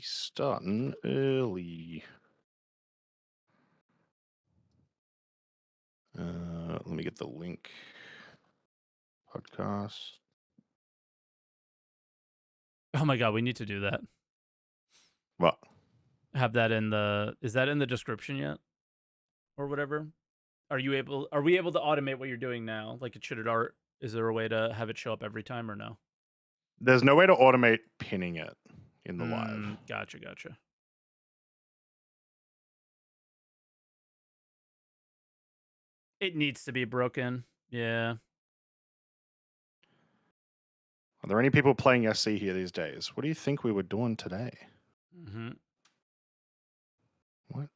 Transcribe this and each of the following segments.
Starting early. Let me get the link. Podcast. Oh my god, we need to do that. What? Have that in the is that in the description yet? Or whatever? Are we able to automate what you're doing now? Like it should art is there a way to have it show up every time or no? There's no way to automate pinning it in the live. Gotcha. It needs to be broken. Yeah. Are there any people playing SC here these days? What do you think we were doing today? Mm-hmm. What?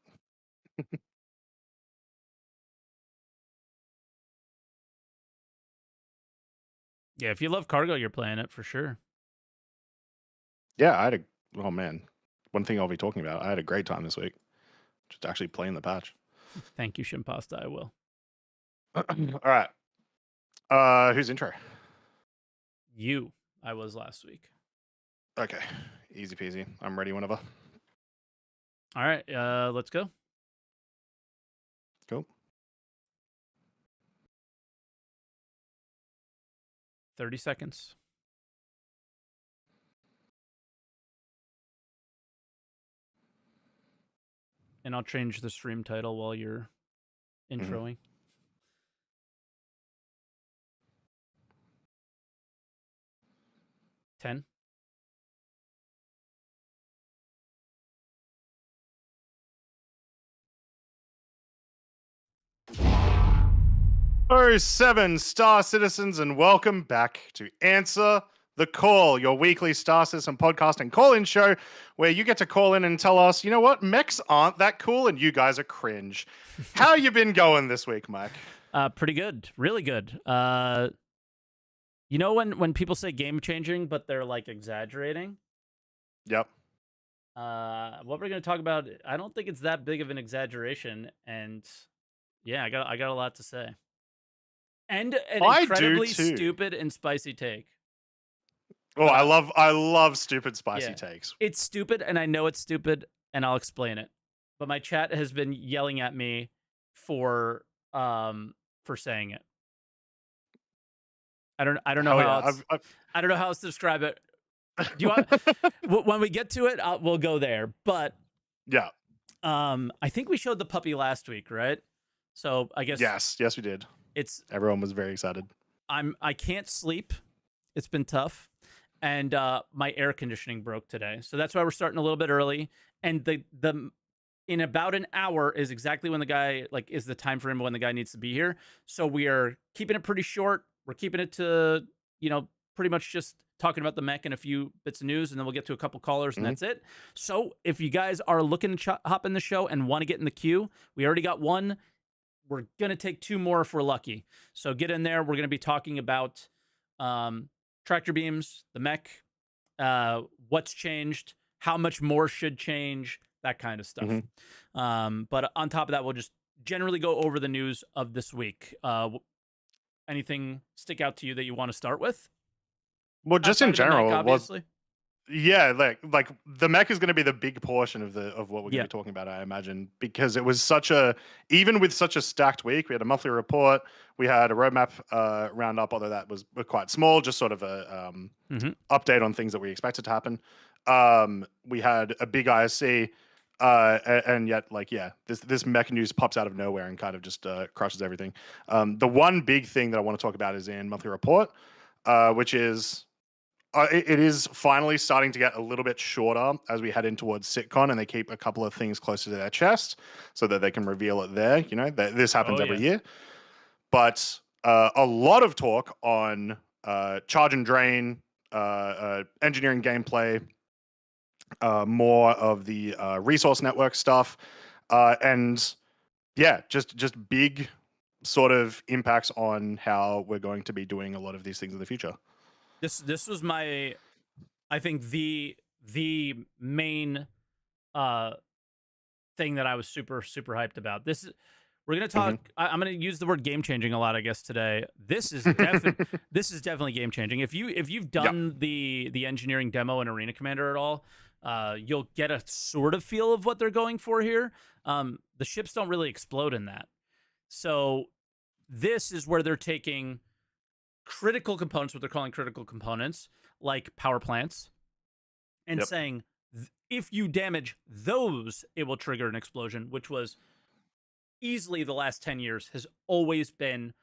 Yeah, if you love cargo, you're playing it for sure. Yeah, I had a. Oh man, one thing I'll be talking about. I had a great time this week, just actually playing the patch. Thank you, Shimpasta. I will. All right. Who's intro? You. I was last week. Okay, easy peasy. I'm ready whenever. All right, let's go. Cool. 30 seconds. And I'll change the stream title while you're introing. 10. Oh, 7 Star Citizens, and welcome back to Answer the Call, your weekly Star Citizen podcast and call-in show where you get to call in and tell us, you know what, mechs aren't that cool and you guys are cringe. How you been going this week, Mike? Pretty good. Really good. You know when people say game-changing, but they're, like, exaggerating? Yep. What we're going to talk about, I don't think it's that big of an exaggeration, and yeah, I got a lot to say. And an incredibly stupid and spicy take. Oh, I love stupid spicy takes. It's stupid, and I know it's stupid, and I'll explain it. But my chat has been yelling at me for saying it. I don't know I don't know how else to describe it. Do you want when we get to it, we'll go there. But yeah, I think we showed the puppy last week, right? So I guess yes, we did. Everyone was very excited. I can't sleep. It's been tough, and my air conditioning broke today, so that's why we're starting a little bit early. And the in about an hour is exactly when the guy is the time frame when the guy needs to be here. So we are keeping it pretty short. We're keeping it to pretty much just talking about the mech and a few bits of news, and then we'll get to a couple callers, and that's it. So if you guys are looking to hop in the show and want to get in the queue, we already got one. We're going to take 2 more if we're lucky. So get in there. We're going to be talking about tractor beams, the mech, what's changed, how much more should change, that kind of stuff. But on top of that, we'll just generally go over the news of this week. Anything stick out to you that you want to start with? Well, just in general, mech, obviously. Yeah, like the mech is going to be the big portion of what we're going to be talking about, I imagine, because it was even with such a stacked week. We had a monthly report, we had a roadmap roundup, although that was quite small, just sort of a update on things that we expected to happen. We had a big ISC, and yet this mech news pops out of nowhere and kind of just crushes everything. The one big thing that I want to talk about is in monthly report, which is. It is finally starting to get a little bit shorter as we head in towards SitCon, and they keep a couple of things closer to their chest so that they can reveal it there. This happens every year. But a lot of talk on charge and drain, engineering gameplay, more of the resource network stuff, and just big sort of impacts on how we're going to be doing a lot of these things in the future. This was I think the main thing that I was super hyped about. We're gonna talk. I'm gonna use the word game changing a lot, I guess, today. This is definitely game changing. If you've done the engineering demo in Arena Commander at all, You'll get a sort of feel of what they're going for here. The ships don't really explode in that. So this is where they're taking critical components, what they're calling critical components, like power plants, and Yep. saying if you damage those, it will trigger an explosion, which was easily the last 10 years has always been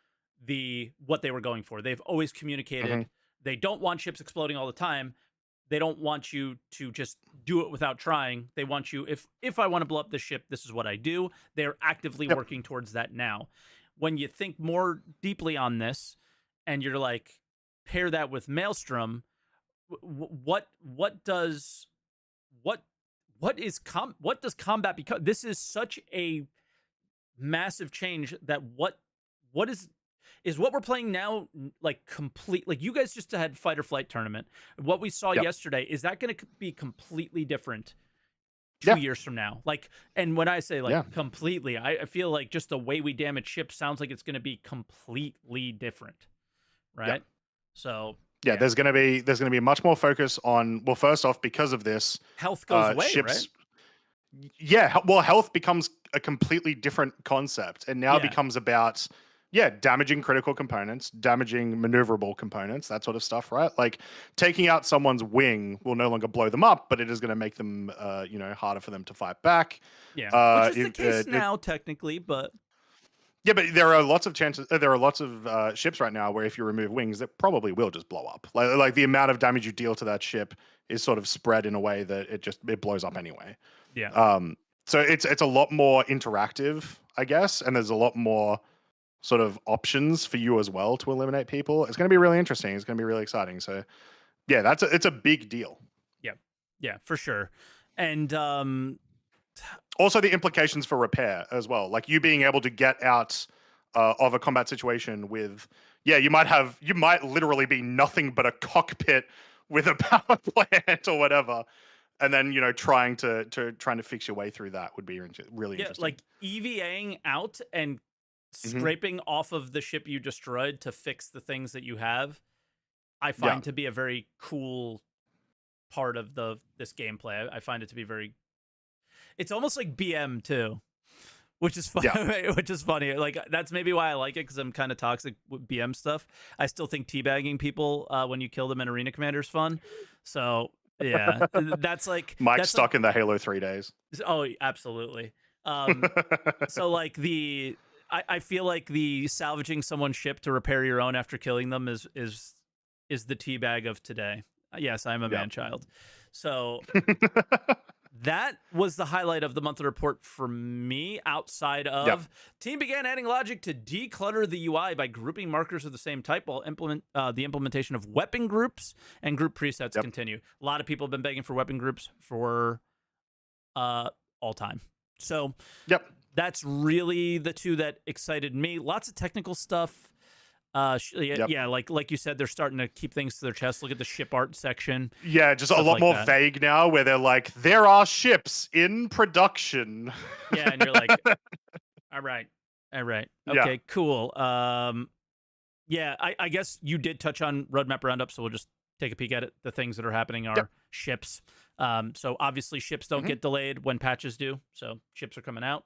what they were going for. They've always communicated they don't want ships exploding all the time. They don't want you to just do it without trying. They want you, if I want to blow up this ship, this is what I do. They're actively working towards that now. When you think more deeply on this and you're like, pair that with Maelstrom, what does combat become? This is such a massive change that what is what we're playing now, like complete, like you guys just had fight or flight tournament. What we saw yesterday, is that going to be completely different 2 years from now? Like, and when I say like completely, I feel like just the way we damage ships sounds like it's going to be completely different, right? So there's going to be much more focus on, well, first off, because of this, health goes away, ships, right? Yeah, well, health becomes a completely different concept, and now becomes about damaging critical components, damaging maneuverable components, that sort of stuff, right? Like taking out someone's wing will no longer blow them up, but it is going to make them, harder for them to fight back. Yeah, which is the case now, technically, but yeah, but there are lots of chances. There are lots of ships right now where if you remove wings, that probably will just blow up. Like the amount of damage you deal to that ship is sort of spread in a way that it blows up anyway. Yeah. So it's a lot more interactive, I guess, and there's a lot more sort of options for you as well to eliminate people. It's going to be really interesting. It's going to be really exciting. So yeah, it's a big deal. Yeah, for sure. And also the implications for repair as well, like you being able to get out of a combat situation with, you might literally be nothing but a cockpit with a power plant or whatever, and then trying to fix your way through that would be really interesting. Like EVAing out and scraping off of the ship you destroyed to fix the things that you have, I find to be a very cool part of this gameplay. I find it to be very, it's almost like BM too, which is fun. Which is funny. Like that's maybe why I like it, because I'm kind of toxic with BM stuff. I still think teabagging people when you kill them in Arena Commander is fun. So yeah, that's like Mike stuck in the Halo 3 days. Oh, absolutely. So like I feel like the salvaging someone's ship to repair your own after killing them is the teabag of today. Yes, I'm a man-child. So that was the highlight of the monthly report for me, outside of team began adding logic to declutter the UI by grouping markers of the same type, while the implementation of weapon groups and group presets continue. A lot of people have been begging for weapon groups for all time. So that's really the two that excited me. Lots of technical stuff. Like you said, they're starting to keep things to their chest. Look at the ship art section. Yeah, just a lot more vague now, where they're like, there are ships in production. Yeah, and you're like, all right, okay, cool. I guess you did touch on roadmap roundup, so we'll just take a peek at it. The things that are happening are ships. So obviously ships don't get delayed when patches do. So ships are coming out.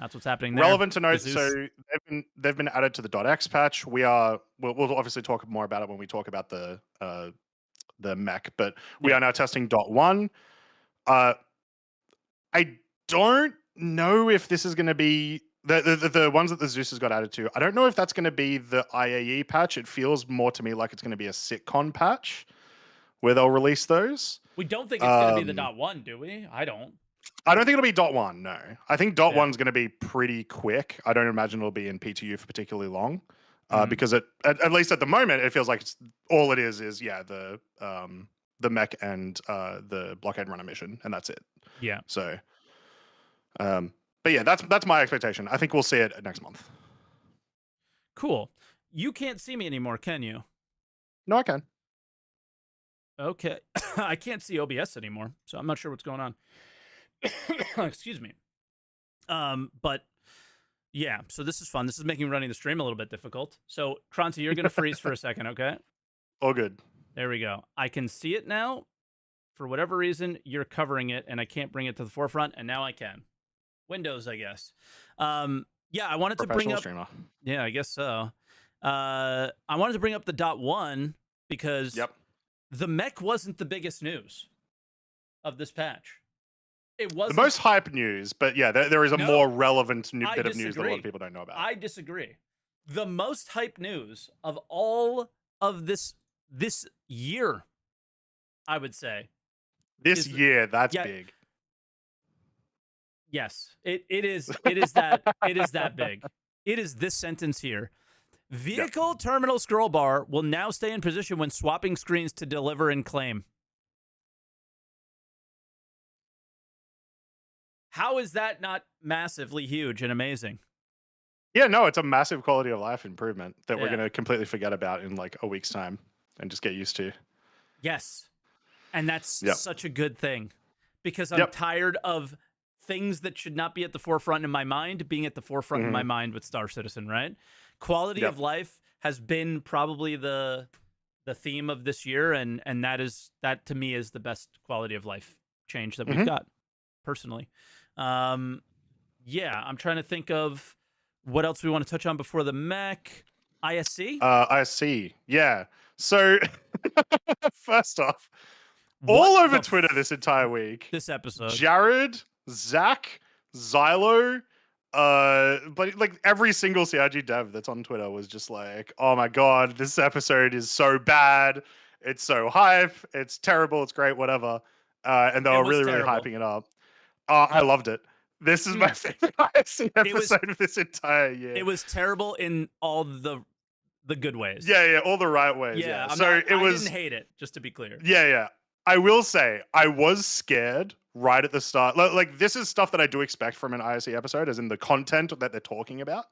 That's what's happening there. Relevant to note, so they've been added to the .x patch. We'll obviously talk more about it when we talk about the mech, but we are now testing .1. I don't know if this is going to be the ones that the Zeus has got added to. I don't know if that's going to be the IAE patch. It feels more to me like it's going to be a sitcon patch where they'll release those. We don't think it's going to be the .1, do we? I don't think it'll be .1, no. I think .1's going to be pretty quick. I don't imagine it'll be in PTU for particularly long, because at least at the moment, it feels like all it is the mech and the blockade runner mission, and that's it. Yeah. So, but yeah, that's my expectation. I think we'll see it next month. Cool. You can't see me anymore, can you? No, I can. Okay. I can't see OBS anymore, so I'm not sure what's going on. Excuse me. But yeah, so this is fun. This is making running the stream a little bit difficult. So Croncy, you're going to freeze for a second, okay? All good. There we go. I can see it now. For whatever reason, you're covering it, and I can't bring it to the forefront, and now I can. Windows, I guess. Yeah, I wanted to bring Professional up. streamer. Yeah, I guess so. I wanted to bring up the .1 because Yep. the mech wasn't the biggest news of this patch. It The wasn't. most hype news, but yeah, there is a more No, relevant I bit of news that a lot of disagree. people don't know about. I disagree. The most hype news of all of this year, I would say. This year, that's yeah, big. Yes, it is that big. It is this sentence here. Vehicle terminal scroll bar will now stay in position when swapping screens to deliver and claim. How is that not massively huge and amazing? Yeah, no, it's a massive quality of life improvement that we're Yeah. going to completely forget about in like a week's time and just get used to. Yes. And that's Yep. such a good thing because I'm tired of things that should not be at the forefront in my mind being at the forefront in my mind with Star Citizen, right? Quality of life has been probably the theme of this year, and that to me is the best quality of life change that we've got personally. Yeah, I'm trying to think of what else we want to touch on before the mech. ISC? ISC, yeah. So first off, What all over the Twitter this entire week, this episode. Jared, Zach, Xylo, but like every single CRG dev that's on Twitter was just like, oh my god, this episode is so bad. It's so hype. It's terrible. It's great. Whatever. And they were really, really hyping it up. I loved it. This is my favorite ISC episode of this entire year. It was terrible in all the good ways. Yeah, all the right ways. Yeah. So I didn't hate it, just to be clear. Yeah. I will say I was scared right at the start. Like this is stuff that I do expect from an ISC episode, as in the content that they're talking about.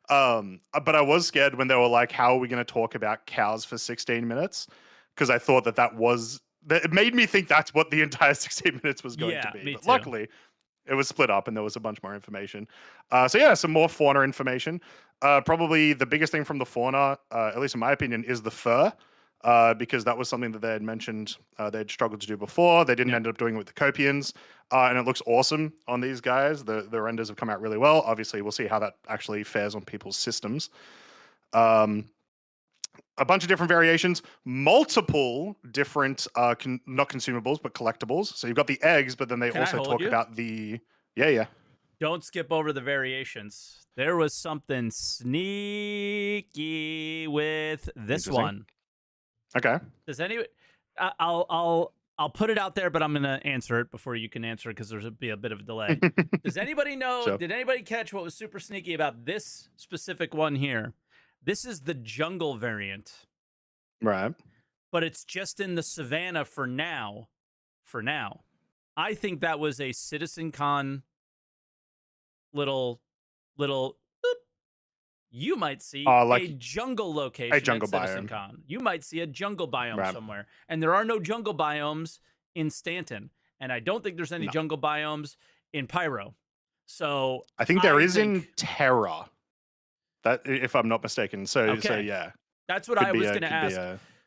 But I was scared when they were like, "How are we going to talk about cows for 16 minutes?" Because I thought it made me think that's what the entire 16 minutes was going to be. Me But too. luckily, it was split up and there was a bunch more information. So yeah, some more fauna information. Probably the biggest thing from the fauna, at least in my opinion, is the fur. Because that was something that they had mentioned they'd struggled to do before. They didn't end up doing it with the Copians, and it looks awesome on these guys. The renders have come out really well. Obviously, we'll see how that actually fares on people's systems. A bunch of different variations, multiple different, not consumables, but collectibles. So you've got the eggs, but then they also talk about the... Yeah. Don't skip over the variations. There was something sneaky with this one. Okay. Does anyone... I'll put it out there, but I'm going to answer it before you can answer it because there's be a bit of a delay. Does anybody know... Sure. Did anybody catch what was super sneaky about this specific one here? This is the jungle variant. Right. But it's just in the savannah for now. I think that was a CitizenCon little boop. You might see like a jungle location at CitizenCon. You might see a jungle biome somewhere. And there are no jungle biomes in Stanton. And I don't think there's any jungle biomes in Pyro. So I think there is in Terra. That, if I'm not mistaken. So yeah. That's what I was going to ask.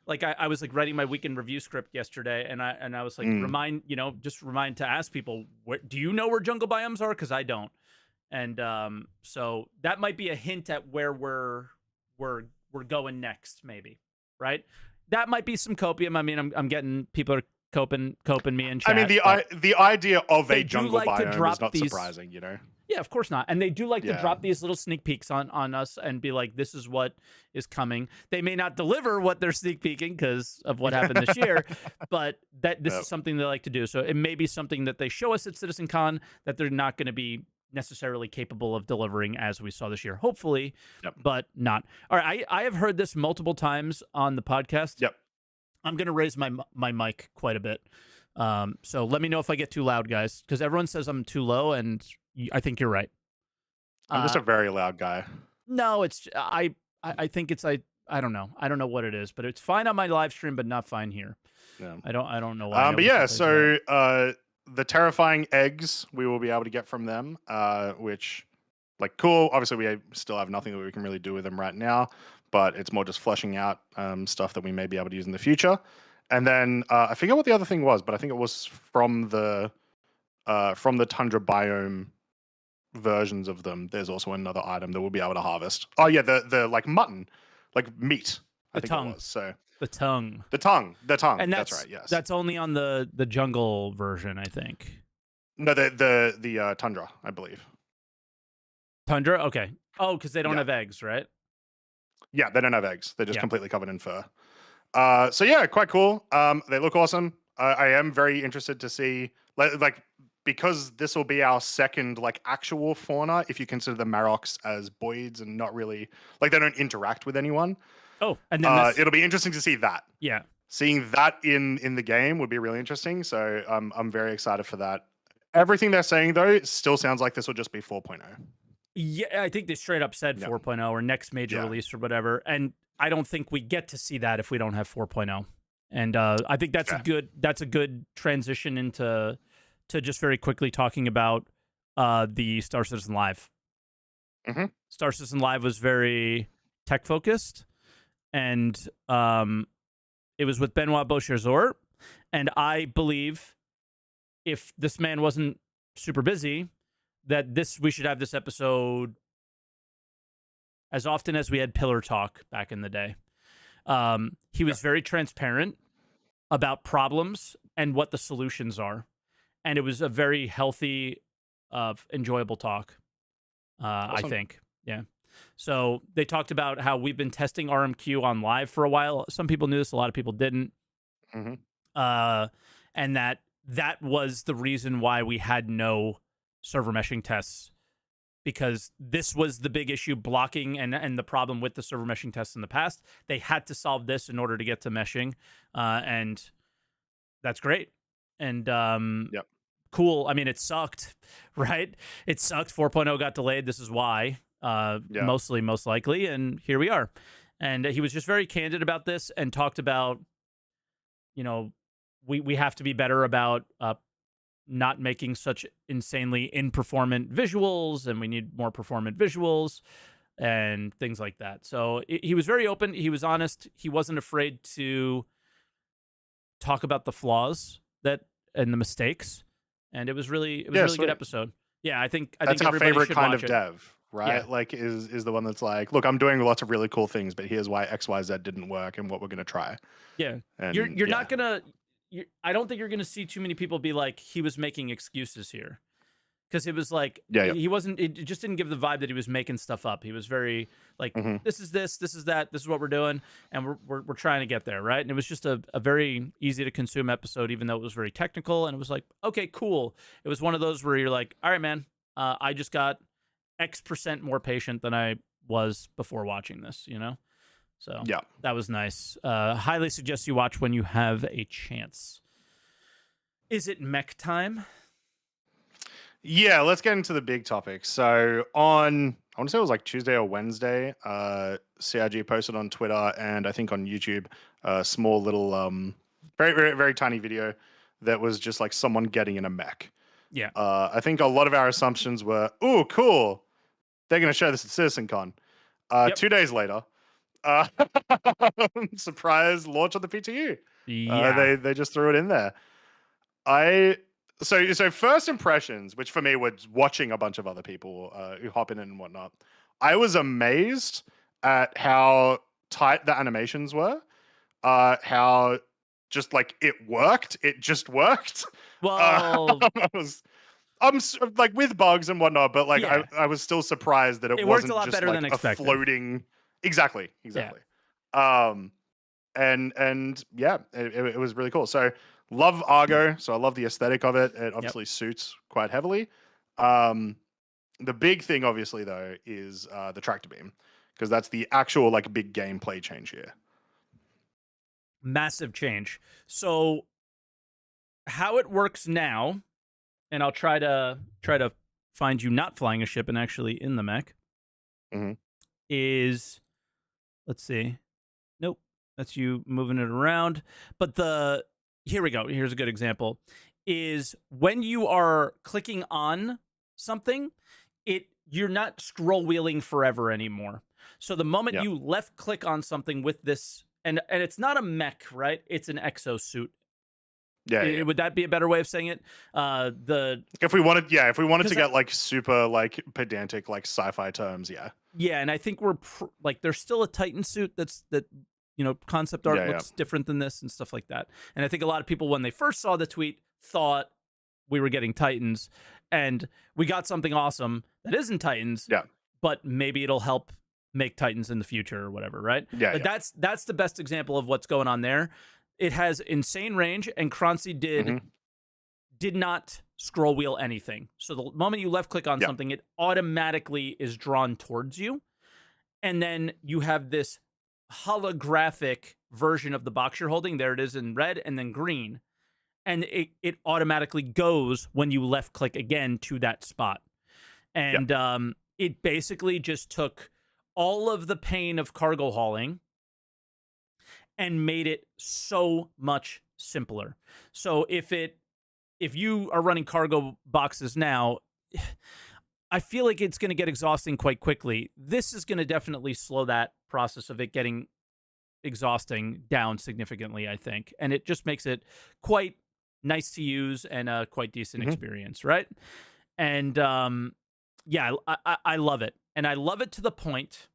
Like I was like writing my weekend review script yesterday, and I was like remind to ask people, do you know where jungle biomes are? Because I don't. And so that might be a hint at where we're going next, maybe. Right? That might be some copium. I mean, I'm getting people are coping me in chat. I mean, the idea of a jungle biome is not surprising, you know. Yeah, of course not. And they do like to drop these little sneak peeks on us and be like, this is what is coming. They may not deliver what they're sneak peeking because of what happened this year, but this is something they like to do. So it may be something that they show us at CitizenCon that they're not going to be necessarily capable of delivering as we saw this year. Hopefully, but not. All right, I have heard this multiple times on the podcast. Yep. I'm going to raise my mic quite a bit. So let me know if I get too loud, guys, because everyone says I'm too low, and I think you're right. I'm just a very loud guy. No, it's I think it's I don't know. I don't know what it is, but it's fine on my live stream, but not fine here. Yeah. I don't know why. But yeah, so the terrifying eggs we will be able to get from them, which like cool. Obviously, we still have nothing that we can really do with them right now, but it's more just fleshing out stuff that we may be able to use in the future. And then I forget what the other thing was, but I think it was from the tundra biome versions of them. There's also another item that we'll be able to harvest. Oh yeah, the like mutton, like meat. I The think tongue. it was. So The tongue. the tongue. And that's right. Yes. that's only on the jungle version, I think. No, the tundra, I believe. Tundra? Okay. Oh, because they don't Yeah. have eggs, right? Yeah, they don't have eggs. They're just Yeah. completely covered in fur. So yeah, quite cool. They look awesome. I am very interested to see like because this will be our second like actual fauna if you consider the Maroks as boids and not really like they don't interact with anyone. Oh, and then It'll be interesting to see that. yeah. Seeing that in the game would be really interesting. So I'm very excited for that. Everything they're saying though still sounds like this will just be 4.0. Yeah, I think they straight up said 4.0 or next major release or whatever. And I don't think we get to see that if we don't have 4.0. And I think that's a good transition into just very quickly talking about the Star Citizen Live. Mm-hmm. Star Citizen Live was very tech focused, and it was with Benoit Beauchazor. And I believe if this man wasn't super busy, that we should have this episode as often as we had Pillar Talk back in the day. He was very transparent about problems and what the solutions are. And it was a very healthy, enjoyable talk, awesome. I think. Yeah. So they talked about how we've been testing RMQ on live for a while. Some people knew this, a lot of people didn't. Mm-hmm. And that was the reason why we had no server meshing tests, because this was the big issue blocking and the problem with the server meshing tests in the past. They had to solve this in order to get to meshing. And that's great. And cool. I mean, it sucked, right? It sucked. 4.0 got delayed. This is why, most likely. And here we are. And he was just very candid about this and talked about, we have to be better about not making such insanely in-performant visuals, and we need more performant visuals and things like that. So he was very open. He was honest. He wasn't afraid to talk about the flaws and the mistakes. And it was a really good episode. Yeah, I think that's our favorite kind of dev, right? Yeah. Like is the one that's like, look, I'm doing lots of really cool things, but here's why XYZ didn't work and what we're gonna try. Yeah, and you're not gonna. I don't think you're gonna see too many people be like, he was making excuses here, because it was like he wasn't. It just didn't give the vibe that he was making stuff up. He was very like, this is this is that, this is what we're doing, and we're trying to get there, right? And it was just a very easy to consume episode, even though it was very technical. And it was like, okay, cool. It was one of those where you're like, all right, man, I just got X% more patient than I was before watching this, So that was nice. Highly suggest you watch when you have a chance. Is it mech time? Yeah, let's get into the big topic. So I want to say it was like Tuesday or Wednesday, CIG posted on Twitter and I think on YouTube a small little, very, very, very tiny video that was just like someone getting in a mech. Yeah. I think a lot of our assumptions were, ooh, cool. They're going to show this at CitizenCon. 2 days later, surprise launch on the PTU. Yeah. They just threw it in there. So first impressions, which for me was watching a bunch of other people who hop in and whatnot, I was amazed at how tight the animations were, how just like it worked. It just worked. Well, I'm like with bugs and whatnot, but like I was still surprised that it wasn't worked a lot just better like than a expected. floating. Exactly. And yeah, it was really cool. So love Argo. So I love the aesthetic of it. It obviously suits quite heavily. The big thing, obviously, though, is the tractor beam, because that's the actual like big gameplay change here. Massive change. So how it works now, and I'll try to find you not flying a ship and actually in the mech, is, let's see. Nope. That's you moving it around. But here we go. Here's a good example. Is when you are clicking on something, you're not scroll wheeling forever anymore. So the moment you left click on something with this and it's not a mech, right? It's an exosuit. Yeah, yeah. Would that be a better way of saying it? The If we wanted, if we wanted to because get like super like pedantic like sci-fi terms, yeah, yeah, and I think like there's still a Titan suit that concept art yeah, yeah. looks different than this and stuff like that. And I think a lot of people when they first saw the tweet thought we were getting Titans, and we got something awesome that isn't Titans, Yeah. but maybe it'll help make Titans in the future or whatever, right? Yeah, Like yeah. that's the best example of what's going on there. It has insane range, and Croncy Mm-hmm. did not scroll wheel anything. So the moment you left click on Yeah. something, it automatically is drawn towards you. And then you have this holographic version of the box you're holding. There it is in red and then green. And it automatically goes when you left click again to that spot. Yeah. And it basically just took all of the pain of cargo hauling and made it so much simpler. So if you are running cargo boxes now, I feel like it's going to get exhausting quite quickly. This is going to definitely slow that process of it getting exhausting down significantly, I think. And it just makes it quite nice to use and a quite decent experience, right? And yeah, I love it. And I love it to the point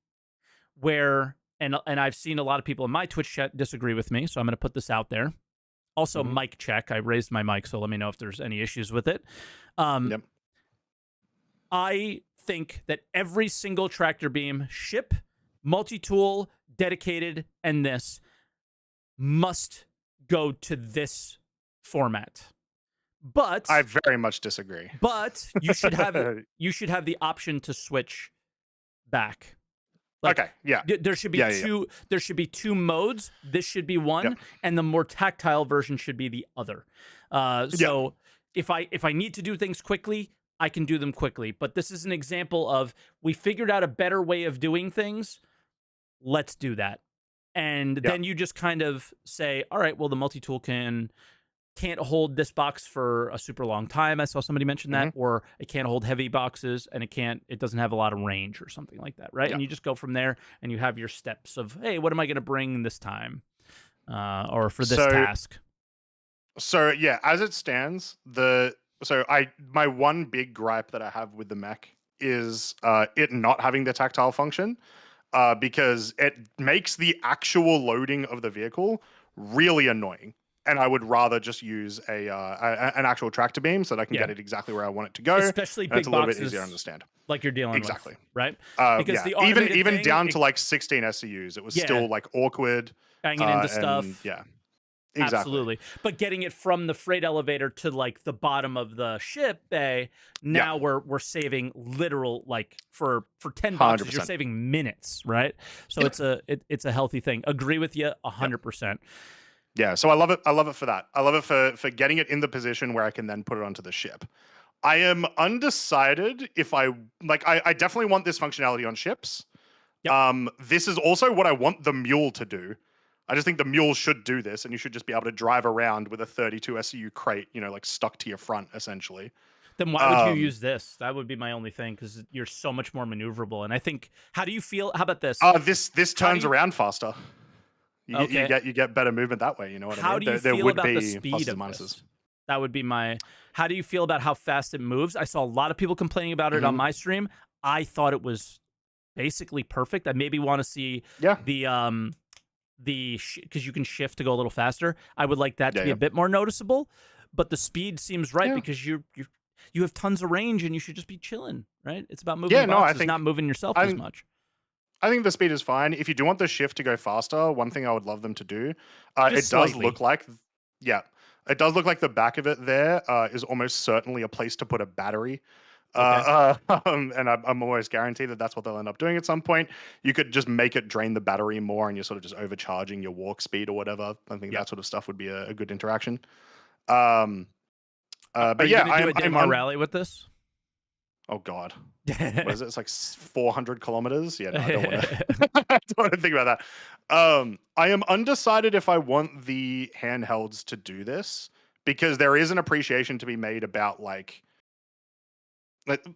where, and I've seen a lot of people in my Twitch chat disagree with me, so I'm going to put this out there. Also, mic check. I raised my mic, so let me know if there's any issues with it. Yep. I think that every single tractor beam, ship, multi-tool, dedicated, and this must go to this format. But I very much disagree. But you should have the option to switch back. Like, okay. Yeah. There should be two. There should be two modes. This should be one, and the more tactile version should be the other. So if I need to do things quickly, I can do them quickly. But this is an example of we figured out a better way of doing things. Let's do that. And then you just kind of say, all right, well, the multi-tool can't hold this box for a super long time. I saw somebody mention that, or it can't hold heavy boxes, and it doesn't have a lot of range or something like that, right? And you just go from there, and you have your steps of, hey, what am I going to bring this time, or for this task? So yeah, as it stands, my one big gripe that I have with the mech is it not having the tactile function, because it makes the actual loading of the vehicle really annoying. And I would rather just use an actual tractor beam so that I can get it exactly where I want it to go. Especially big it's a little boxes, bit easier to understand. Like you're dealing with, right? Because the even down to like 16 SCUs, it was still like awkward. Banging into stuff. Yeah, exactly. Absolutely. But getting it from the freight elevator to like the bottom of the ship bay, now we're saving literal, like for 10 boxes, 100%. You're saving minutes, right? So it's a healthy thing. Agree with you 100%. Yeah, so I love it. I love it for that. I love it for getting it in the position where I can then put it onto the ship. I am undecided if I definitely want this functionality on ships. This is also what I want the mule to do. I just think the mule should do this, and you should just be able to drive around with a 32 SCU crate, like stuck to your front, essentially. Then why would you use this? That would be my only thing, because you're so much more maneuverable. And I think, how do you feel? How about this? This turns around faster. You get better movement that way. You know what I mean? How do you feel about the speed of this? That would be my. How do you feel about how fast it moves? I saw a lot of people complaining about it on my stream. I thought it was basically perfect. I maybe want to see the because you can shift to go a little faster. I would like that to be a bit more noticeable, but the speed seems right because you have tons of range and you should just be chilling, right? It's about moving boxes, not moving yourself as much. I think the speed is fine. If you do want the shift to go faster, one thing I would love them to do, it does look like, it does look like the back of it there is almost certainly a place to put a battery. And I'm almost guaranteed that that's what they'll end up doing at some point. You could just make it drain the battery more, and you're sort of just overcharging your walk speed or whatever. I think that sort of stuff would be a good interaction. But yeah, I'm do a demo rally with this. Oh God, what is it? It's like 400 kilometers. Yeah, no, I don't want to. I don't want to think about that. I am undecided if I want the handhelds to do this, because there is an appreciation to be made about like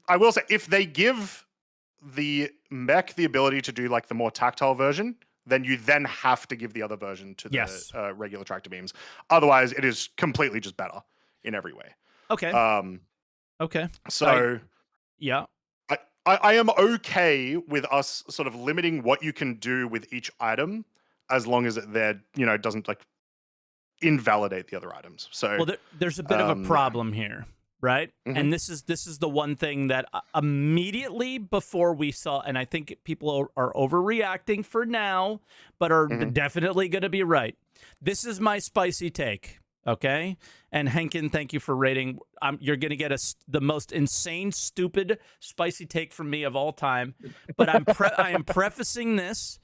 I will say, if they give the mech the ability to do like the more tactile version, then you then have to give the other version to the Yes. regular tractor beams. Otherwise, it is completely just better in every way. Okay. Um, Okay. so Yeah. I am okay with us sort of limiting what you can do with each item as long as it doesn't like invalidate the other items. So Well, there's a bit of a yeah. problem here, right? Hmm. And this is the one thing that immediately before we saw, and I think people are overreacting for now, but are Hmm. definitely going to be right. This is my spicy take, okay? And Henkin, thank you for rating. You're going to get the most insane, stupid, spicy take from me of all time. But I am prefacing this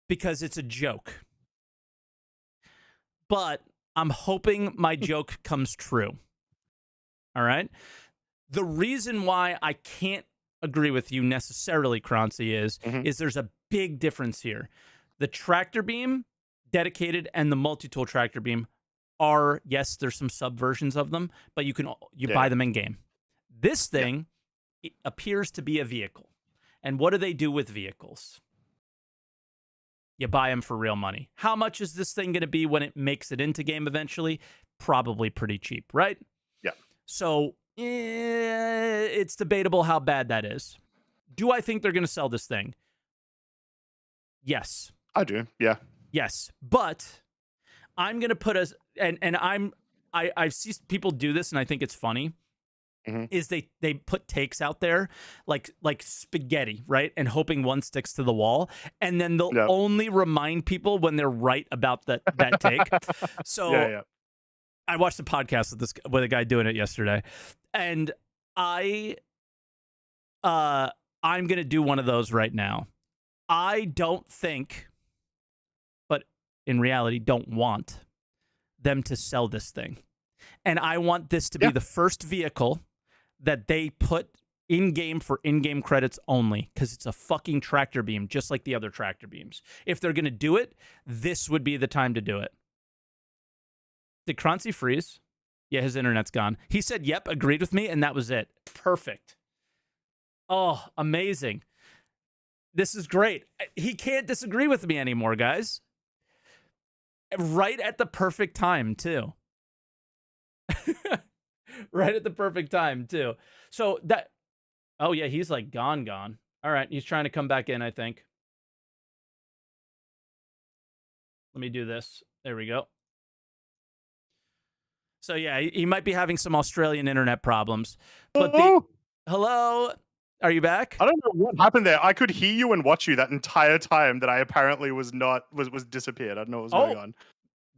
because it's a joke. But I'm hoping my joke comes true. All right? The reason why I can't agree with you necessarily, Croncy, Hmm. is there's a big difference here. The tractor beam, dedicated, and the multi-tool tractor beam are, yes, there's some subversions of them, but you buy them in game. This thing it appears to be a vehicle. And what do they do with vehicles? You buy them for real money. How much is this thing going to be when it makes it into game eventually? Probably pretty cheap, right? Yeah. So it's debatable how bad that is. Do I think they're going to sell this thing? Yes. I do. Yeah. Yes. But I'm going to put us, and I see people do this, and I think it's funny. Hmm. Is they put takes out there like spaghetti, right? And hoping one sticks to the wall. And then they'll Yep. only remind people when they're right about that take. So Yeah. I watched a podcast with a guy doing it yesterday. And I'm gonna do one of those right now. I don't think, but in reality, don't want them to sell this thing. And I want this to be the first vehicle that they put in-game for in-game credits only, because it's a fucking tractor beam, just like the other tractor beams. If they're going to do it, this would be the time to do it. Did Croncy freeze? Yeah, his internet's gone. He said, yep, agreed with me, and that was it. Perfect. Oh, amazing. This is great. He can't disagree with me anymore, guys. Right at the perfect time, too. Right at the perfect time, too. So that, oh yeah, he's like gone. All right, he's trying to come back in, I think. Let me do this. There we go. So yeah, he might be having some Australian internet problems. But hello, are you back? I don't know what happened there. I could hear you and watch you that entire time that I apparently was disappeared. I don't know what was going on.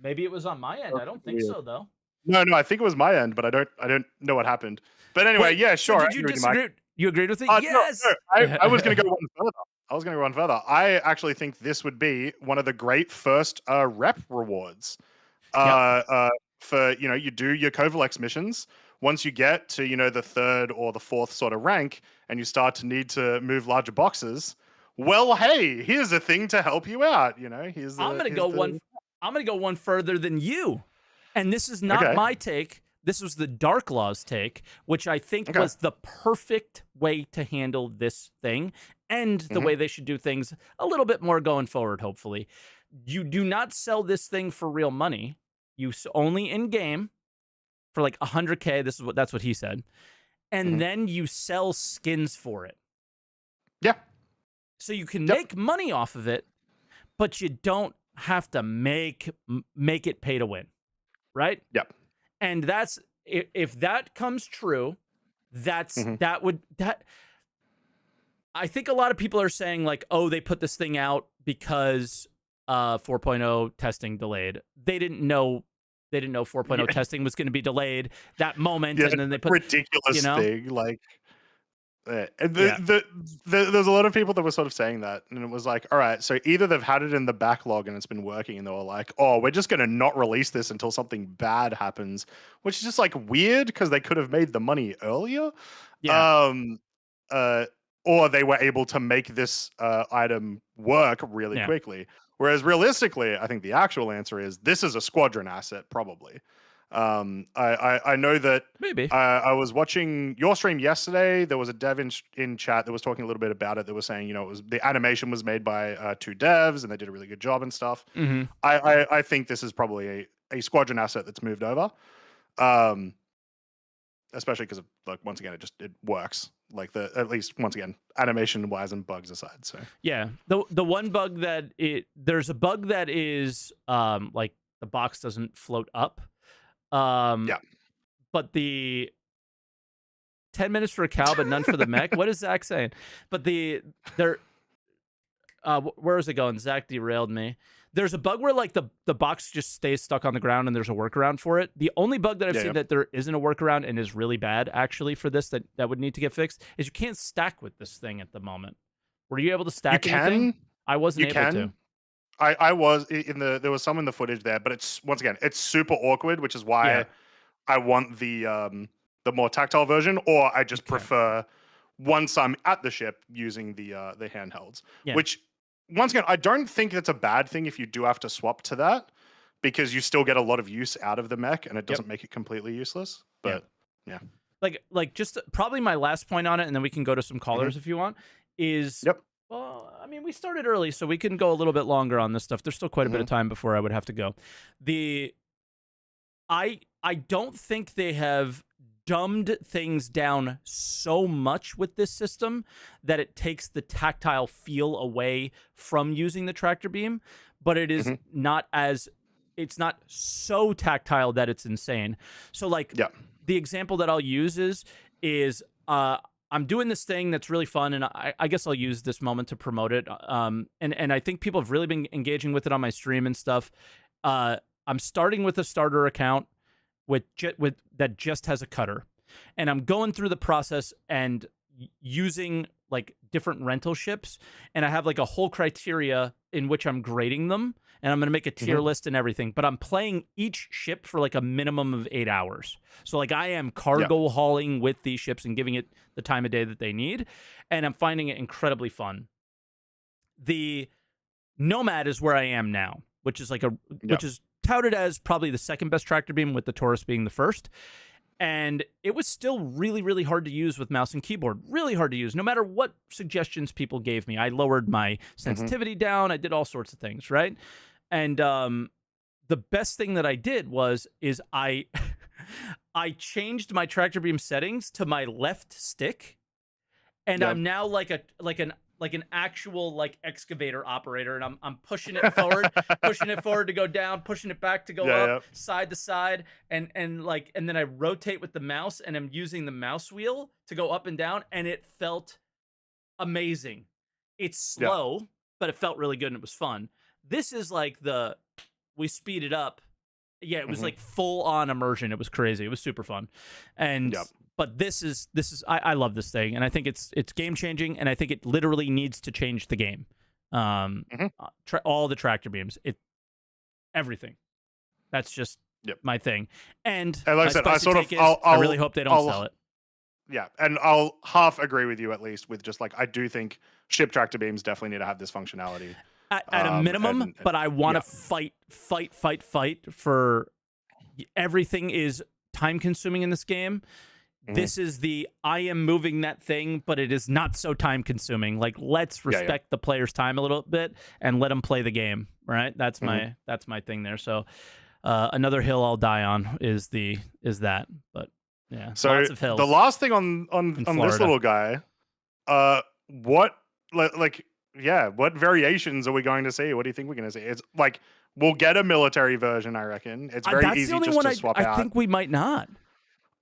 Maybe it was on my end. I don't think so, though. No, I think it was my end, but I don't know what happened. But anyway, Wait, yeah, sure. So did you disagree? You agreed with it? Yes. No, I was going to go one further. I actually think this would be one of the great first rep rewards. For you do your Kovalex missions. Once you get to the third or the fourth sort of rank, and you start to need to move larger boxes. Well, hey, here's a thing to help you out. Here's I'm gonna go one further than you, and this is not my take. This was the Dark Law's take, which I think was the perfect way to handle this thing, and the way they should do things a little bit more going forward. Hopefully, you do not sell this thing for real money. You only in game for like 100K. That's what he said, and then you sell skins for it. Yeah. So you can make money off of it, but you don't have to make it pay to win, right? Yep. And that's if that comes true, that I think a lot of people are saying like, oh, they put this thing out because 4.0 testing delayed. They didn't know 4.0 testing was going to be delayed that moment, and then they put ridiculous thing like. There's a lot of people that were sort of saying that, and it was like, all right, so either they've had it in the backlog and it's been working, and they were like, oh, we're just going to not release this until something bad happens, which is just like weird because they could have made the money earlier. Or they were able to make this item work really quickly. Whereas realistically, I think the actual answer is this is a squadron asset, probably. I know that Maybe. I was watching your stream yesterday. There was a dev in chat that was talking a little bit about it. That was saying, it was the animation was made by two devs and they did a really good job and stuff. Mm-hmm. I think this is probably a squadron asset that's moved over. Especially because like once again it works, like at least once again animation wise and bugs aside. So yeah, the one bug that there's a bug that is like the box doesn't float up, yeah, but the 10 minutes for a cow but none for the mech. What is Zach saying? But there where is it going? Zach derailed me. There's a bug where like the box just stays stuck on the ground and there's a workaround for it. The only bug that I've seen that there isn't a workaround and is really bad actually for this that would need to get fixed is you can't stack with this thing at the moment. Were you able to stack anything? I wasn't able to. I was there was some in the footage there, but it's once again it's super awkward, which is why I want the more tactile version, or I just prefer once I'm at the ship using the handhelds, which once again, I don't think that's a bad thing if you do have to swap to that, because you still get a lot of use out of the mech and it doesn't make it completely useless. But yeah. Like just probably my last point on it, and then we can go to some callers if you want, is well, I mean, we started early, so we can go a little bit longer on this stuff. There's still quite a bit of time before I would have to go. I don't think they have dumbed things down so much with this system that it takes the tactile feel away from using the tractor beam, but it is it's not so tactile that it's insane. So like the example that I'll use is I'm doing this thing that's really fun, and I guess I'll use this moment to promote it. And I think people have really been engaging with it on my stream and stuff. I'm starting with a starter account with that just has a cutter, and I'm going through the process and using like different rental ships, and I have like a whole criteria in which I'm grading them, and I'm going to make a tier list and everything, but I'm playing each ship for like a minimum of 8 hours. So like I am cargo hauling with these ships and giving it the time of day that they need, and I'm finding it incredibly fun. The Nomad is where I am now, which is like which is touted as probably the second best tractor beam, with the Taurus being the first. And it was still really, really hard to use with mouse and keyboard. Really hard to use, no matter what suggestions people gave me. I lowered my sensitivity down. I did all sorts of things, right? And the best thing that I did is I changed my tractor beam settings to my left stick, and I'm now like an actual like excavator operator, and I'm pushing it forward, pushing it forward to go down, pushing it back to go up, side to side, and then I rotate with the mouse, and I'm using the mouse wheel to go up and down, and it felt amazing. It's slow, but it felt really good and it was fun. This is like we speed it up. Yeah, it was like full on immersion. It was crazy. It was super fun. And but this is I love this thing, and I think it's game changing, and I think it literally needs to change the game. All the tractor beams, everything. That's just my thing. And like I said, I really hope they don't sell it. Yeah, and I'll half agree with you at least with just like I do think ship tractor beams definitely need to have this functionality. At a minimum, but I want to fight for everything is time consuming in this game. This is I am moving that thing, but it is not so time consuming. Like, let's respect the player's time a little bit and let them play the game. Right? That's my thing there. So another hill I'll die on is that. But yeah, so lots of hills. The last thing on this little guy, what variations are we going to see? What do you think we're going to see? It's like we'll get a military version, I reckon. It's very easy just to swap out. I think we might not.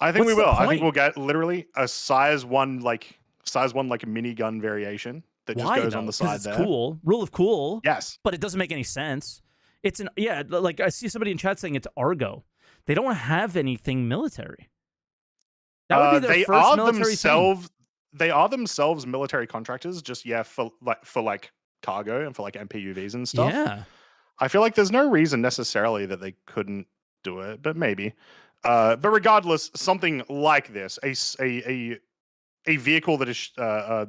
I think we will. I think we'll get literally a size one minigun variation that just goes on the side it's there. Cool. Rule of cool. Yes. But it doesn't make any sense. It's like I see somebody in chat saying it's Argo. They don't have anything military. That would be their first military thing. They are themselves military contractors, just for cargo and for like MPUVs and stuff. Yeah. I feel like there's no reason necessarily that they couldn't do it, but maybe. But regardless, something like this, a vehicle that is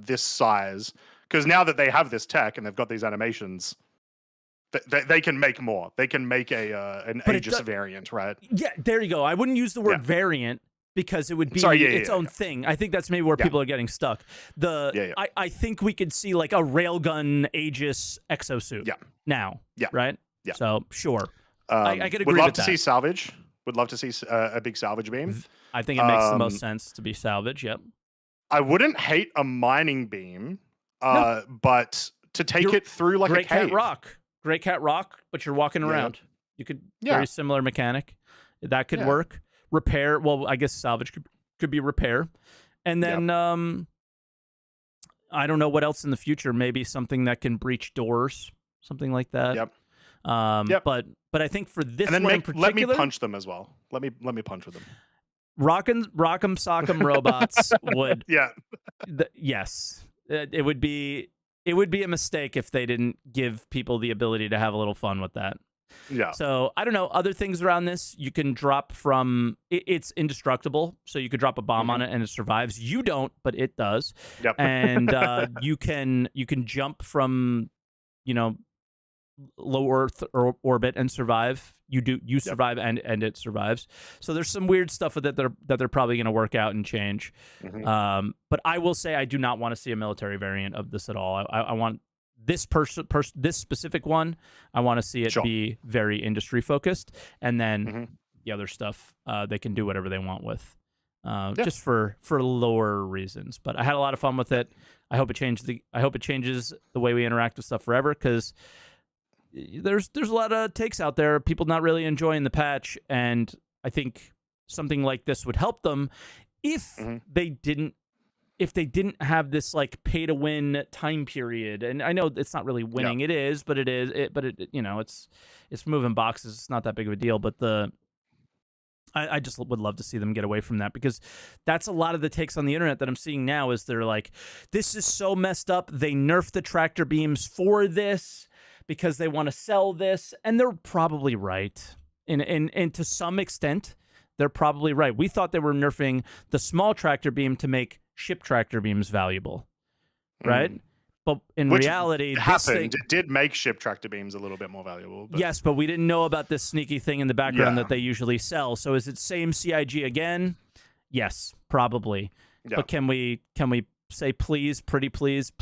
this size, because now that they have this tech and they've got these animations, They can make more. They can make an Aegis variant, right? Yeah, there you go. I wouldn't use the word variant because it would be its own thing. I think that's maybe where people are getting stuck. I think we could see like a railgun Aegis exosuit. Now. Yeah. Right. Yeah. So sure. I could agree. Would love with to see salvage. Would love to see a big salvage beam. I think it makes the most sense to be salvage. Yep. I wouldn't hate a mining beam, but to take it through like a cave. Great Cat Rock, but you're walking around. You could very similar mechanic. That could work. Repair. Well, I guess salvage could be repair, and then I don't know what else in the future. Maybe something that can breach doors, something like that. Yep. But I think for this and then one in particular, let me punch them as well. Let me punch with them. Rock'em Sock'em robots would. Yes, it would be a mistake if they didn't give people the ability to have a little fun with that. Yeah. So I don't know. Other things around this, you can drop from. It's indestructible, so you could drop a bomb on it and it survives. You don't, but it does. Yep. And you can jump from, low Earth or orbit and survive. You survive and it survives. So there's some weird stuff with it that they're probably going to work out and change. But I will say I do not want to see a military variant of this at all. I want this this specific one. I want to see it be very industry focused, and then the other stuff they can do whatever they want with, just for lower reasons. But I had a lot of fun with it. I hope it changes the way we interact with stuff forever, because there's a lot of takes out there, people not really enjoying the patch, and I think something like this would help them if they didn't have this like pay to win time period. And I know it's not really winning, it is, but it's moving boxes. It's not that big of a deal, but I just would love to see them get away from that, because that's a lot of the takes on the internet that I'm seeing now. Is they're like, this is so messed up. They nerfed the tractor beams for this because they want to sell this, and they're probably right. And to some extent, they're probably right. We thought they were nerfing the small tractor beam to make ship tractor beams valuable, right? But in reality, it did make ship tractor beams a little bit more valuable. But... Yes, but we didn't know about this sneaky thing in the background that they usually sell. So is it same CIG again? Yes, probably. Yeah. But can we say please, pretty please,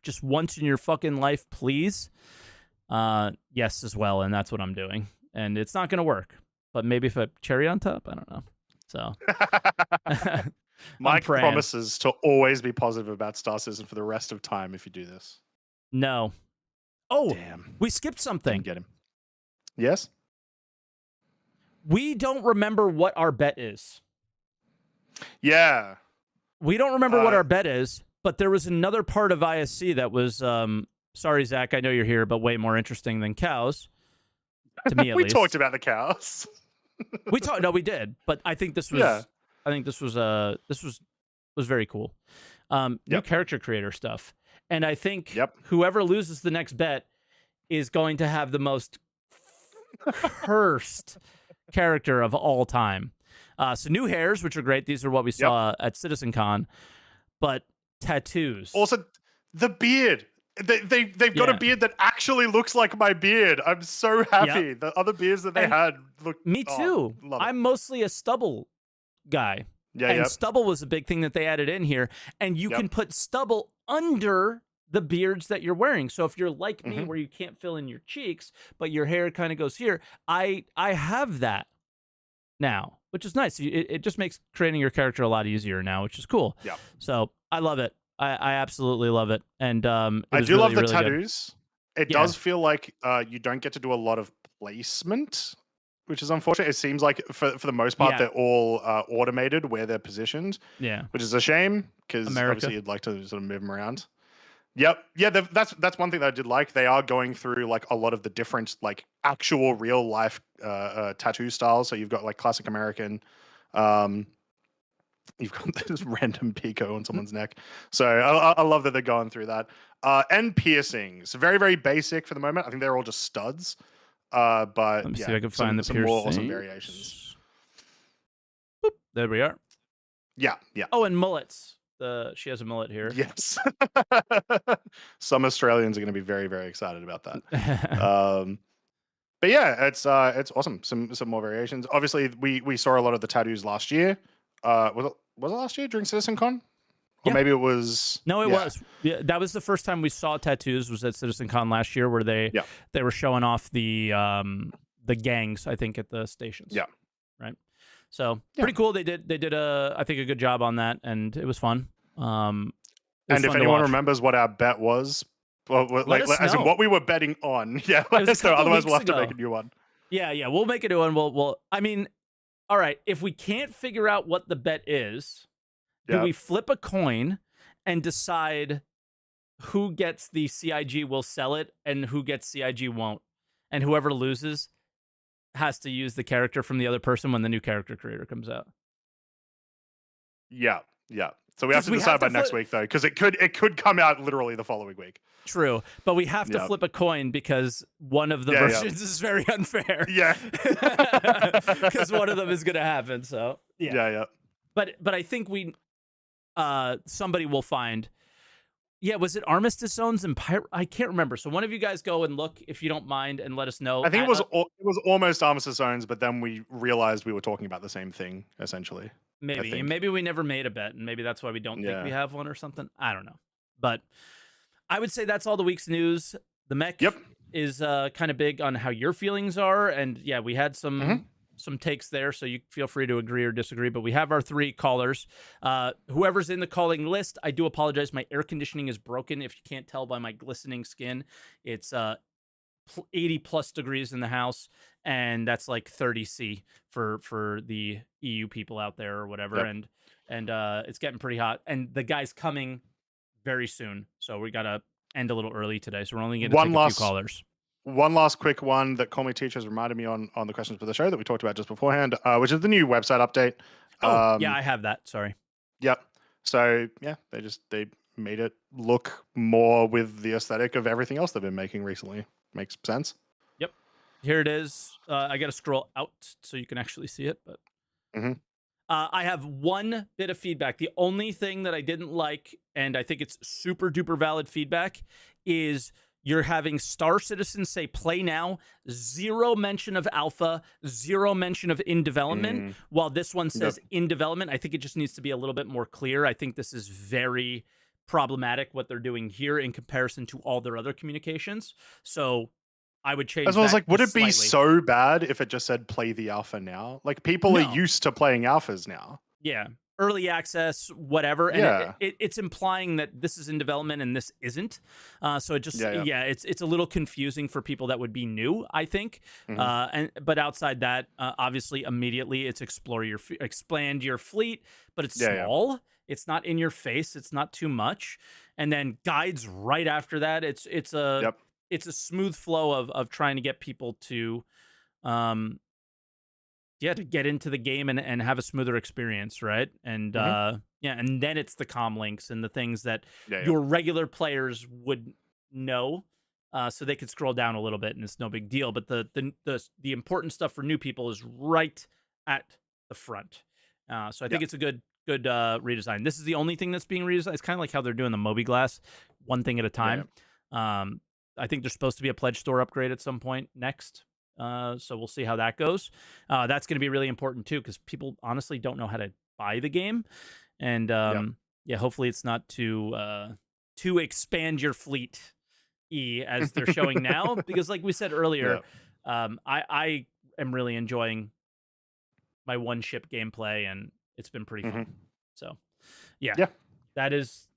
just once in your fucking life, please? Yes, as well, and that's what I'm doing. And it's not going to work. But maybe if a cherry on top, I don't know. So Mike promises to always be positive about Star Citizen for the rest of time if you do this. No. Oh, damn. We skipped something. Didn't get him. Yes? We don't remember what our bet is. Yeah. We don't remember what our bet is, but there was another part of ISC that was, sorry, Zach, I know you're here, but way more interesting than cows. To me, at least. We talked about the cows. No, we did, but I think this was. Yeah. I think this was very cool. New character creator stuff, and I think whoever loses the next bet is going to have the most cursed character of all time. So new hairs, which are great. These are what we saw at CitizenCon, but tattoos. Also, the beard. They've got a beard that actually looks like my beard. I'm so happy. The other beards that they had looked... Me too. I'm mostly a stubble guy. And stubble was a big thing that they added in here. And you can put stubble under the beards that you're wearing. So if you're like me, where you can't fill in your cheeks, but your hair kind of goes here, I have that now, which is nice. It just makes creating your character a lot easier now, which is cool. Yeah. So I love it. I absolutely love it, and I do love the tattoos. It does feel like you don't get to do a lot of placement, which is unfortunate. It seems like for the most part they're all automated where they're positioned. Yeah, which is a shame, because obviously you'd like to sort of move them around. Yep, yeah, that's one thing that I did like. They are going through like a lot of the different like actual real life tattoo styles. So you've got like classic American. You've got this random pico on someone's neck. So I love that they're going through that. And piercings. Very, very basic for the moment. I think they're all just studs. But let me see if I can find some more awesome variations. Boop, there we are. Yeah. Oh, and mullets. she has a mullet here. Yes. Some Australians are going to be very, very excited about that. But yeah, it's awesome. Some more variations. Obviously, we saw a lot of the tattoos last year. Was it last year during CitizenCon? Or Yeah. maybe it was. No, it was. Yeah, that was the first time we saw tattoos. Was at CitizenCon last year, where they were showing off the gangs. I think at the stations. Yeah. Right. So pretty cool. They did I think a good job on that, and it was fun. And if anyone remembers what our bet was, well, let us as know. in what we were betting on, let us know. Otherwise, we'll have to make a new one. Yeah, we'll make a new one. We'll. I mean, all right. If we can't figure out what the bet is, do we flip a coin and decide who gets the CIG will sell it and who gets CIG won't, and whoever loses has to use the character from the other person when the new character creator comes out? Yeah. So we have to decide by next week, though, because it could come out literally the following week. True, but we have to flip a coin because one of the versions is very unfair. Yeah, because one of them is going to happen. So yeah. But I think somebody will find. Yeah, was it Armistice Zones and Pirate? I can't remember. So one of you guys go and look if you don't mind and let us know. I think it was almost Armistice Zones, but then we realized we were talking about the same thing essentially. Maybe we never made a bet, and maybe that's why we don't think we have one or something. I don't know, but I would say that's all the week's news. The Mech is kind of big on how your feelings are, and we had some takes there, so you feel free to agree or disagree. But we have our 3 callers. Whoever's in the calling list, I do apologize. My air conditioning is broken. If you can't tell by my glistening skin, it's 80 plus degrees in the house, and that's like 30 C for the EU people out there or whatever. And it's getting pretty hot, and the guy's coming very soon, so we gotta end a little early today. So we're only gonna take a few callers. One last quick one that Call Me Teachers reminded me on the questions for the show that we talked about just beforehand, which is the new website update. I have that. Sorry. Yep. So they made it look more with the aesthetic of everything else they've been making recently. Makes sense. Yep. Here it is. I got to scroll out so you can actually see it, but I have one bit of feedback. The only thing that I didn't like, and I think it's super duper valid feedback, is you're having Star Citizen say play now, 0 mention of alpha, 0 mention of in development, while this one says in development. I think it just needs to be a little bit more clear. I think this is very problematic what they're doing here in comparison to all their other communications. So I would change. As well as would it be so bad if it just said play the alpha now? Like people are used to playing alphas now. Yeah. Early access, whatever, and it's implying that this is in development and this isn't. So it just, it's a little confusing for people that would be new, I think. But outside that, obviously, immediately it's expand your fleet, but it's small. It's not in your face. It's not too much. And then guides right after that. It's a smooth flow of trying to get people to to get into the game and have a smoother experience, right? And and then it's the comm links and the things that your regular players would know, so they could scroll down a little bit and it's no big deal. But the important stuff for new people is right at the front. So I think it's a good redesign. This is the only thing that's being redesigned. It's kind of like how they're doing the Moby Glass, one thing at a time. I think there's supposed to be a pledge store upgrade at some point next. So we'll see how that goes. That's going to be really important too, because people honestly don't know how to buy the game, and hopefully it's not to expand your fleet as they're showing now, because like we said earlier, I am really enjoying my one ship gameplay, and it's been pretty fun. So that is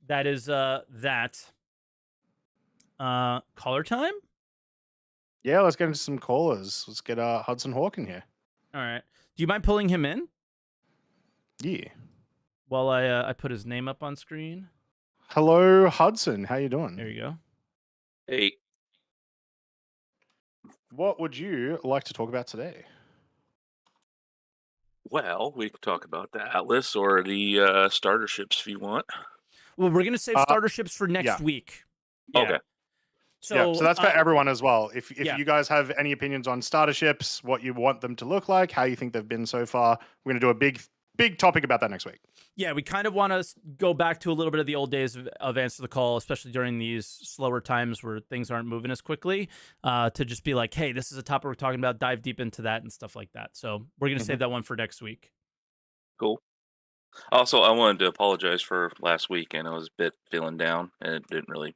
that. Caller time. Yeah, let's get into some callers. Let's get Hudson Hawk in here. All right. Do you mind pulling him in? Yeah. While I put his name up on screen. Hello, Hudson. How you doing? There you go. Hey. What would you like to talk about today? Well, we can talk about the Atlas or the starter ships if you want. Well, we're going to save starter ships for next week. Yeah. Okay. So that's for everyone as well. If you guys have any opinions on starter ships, what you want them to look like, how you think they've been so far, we're going to do a big big topic about that next week. Yeah, we kind of want to go back to a little bit of the old days of Answer the Call, especially during these slower times where things aren't moving as quickly, to just be like, hey, this is a topic we're talking about, dive deep into that and stuff like that. So we're going to save that one for next week. Cool. Also, I wanted to apologize for last week, and I was a bit feeling down and didn't really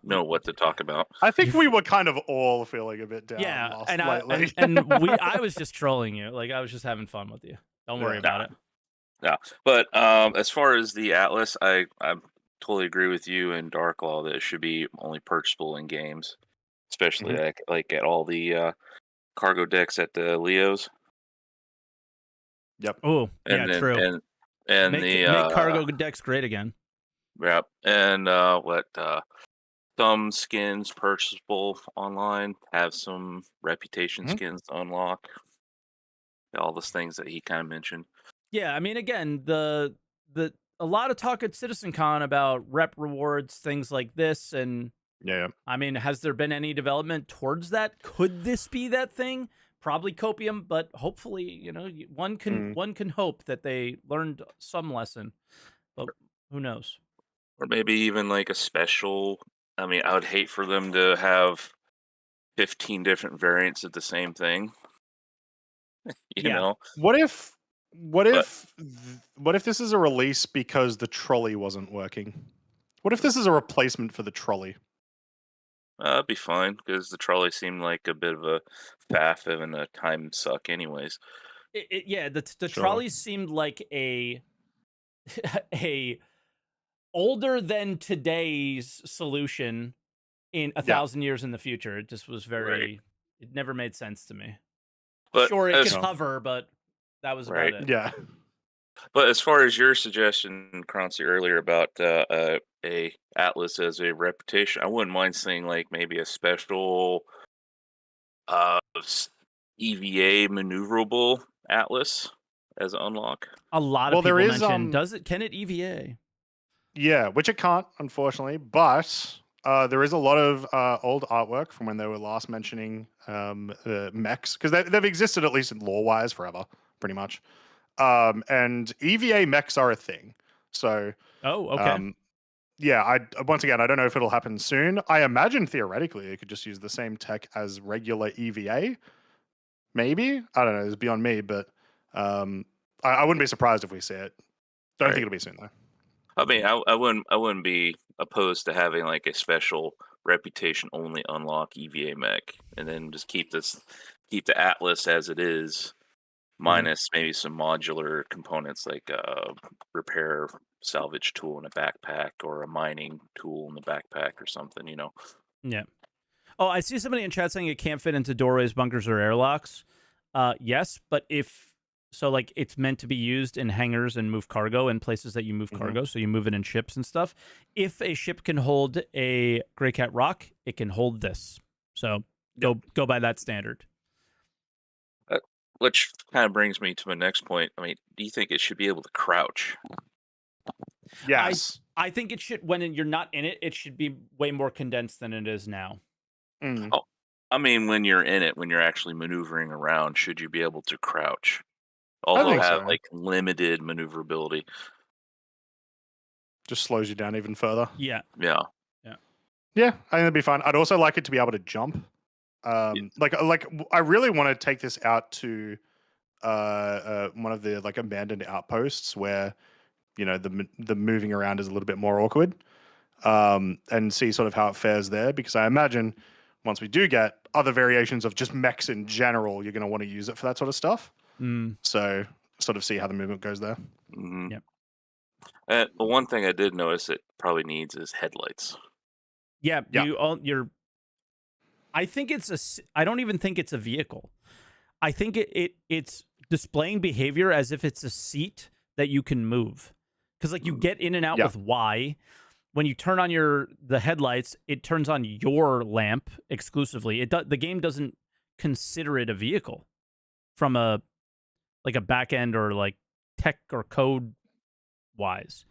know what to talk about. I think we were kind of all feeling a bit down lately. I was just trolling you. Like, I was just having fun with you. Don't worry about it. Yeah, but as far as the Atlas, I totally agree with you and Darklaw that it should be only purchasable in games, especially like at all the cargo decks at the Leos. Yep. Oh, yeah, true. And make cargo decks great again. Yep. And some skins purchasable online, have some reputation skins to unlock. All those things that he kind of mentioned. Yeah, I mean, again, a lot of talk at CitizenCon about rep rewards, things like this, and yeah. I mean, has there been any development towards that? Could this be that thing? Probably copium, but hopefully, one can hope that they learned some lesson. But who knows? Or maybe even like a special. I mean, I would hate for them to have 15 different variants of the same thing. you know? What if this is a release because the trolley wasn't working? What if this is a replacement for the trolley? It'd be fine because the trolley seemed like a bit of a faff and a time suck, anyways. The trolley seemed like a older than today's solution in 1,000 years in the future. It just was very. It never made sense to me. But sure, it could hover, but that was about it. Yeah. But as far as your suggestion, Croncy, earlier about a Atlas as a reputation, I wouldn't mind seeing like maybe a special EVA maneuverable Atlas as an unlock. A lot of people mentioned, can it EVA? Yeah, which it can't, unfortunately, but there is a lot of old artwork from when they were last mentioning mechs, because they've existed, at least in lore-wise, forever, pretty much. And EVA mechs are a thing. So, okay. Yeah, once again, I don't know if it'll happen soon. I imagine theoretically it could just use the same tech as regular EVA. Maybe, I don't know. It's beyond me, but I wouldn't be surprised if we see it. Don't think it'll be soon though. I mean, I wouldn't be opposed to having like a special reputation only unlock EVA mech, and then just keep the Atlas as it is, minus maybe some modular components like a repair salvage tool in a backpack or a mining tool in the backpack or something, Yeah. Oh, I see somebody in chat saying it can't fit into doorways, bunkers, or airlocks. Yes, but it's meant to be used in hangars and move cargo in places that you move cargo, so you move it in ships and stuff. If a ship can hold a Grey Cat Rock, it can hold this. So go by that standard. Which kind of brings me to my next point. I mean, do you think it should be able to crouch? Yes. I think it should, when you're not in it, it should be way more condensed than it is now. Oh, I mean, when you're in it, when you're actually maneuvering around, should you be able to crouch? Although have like limited maneuverability. Just slows you down even further. Yeah. Yeah. Yeah, I think that'd be fun. I'd also like it to be able to jump. Like I really want to take this out to one of the like abandoned outposts where the moving around is a little bit more awkward, and see sort of how it fares there, because I imagine once we do get other variations of just mechs in general, you're going to want to use it for that sort of stuff. So sort of see how the movement goes there. Yep. But one thing I did notice it probably needs is headlights. Yeah. I think I don't even think it's a vehicle. I think it's displaying behavior as if it's a seat that you can move. Because like you get in and out with Y. When you turn on the headlights, it turns on your lamp exclusively. The game doesn't consider it a vehicle from a back end or like tech or code wise.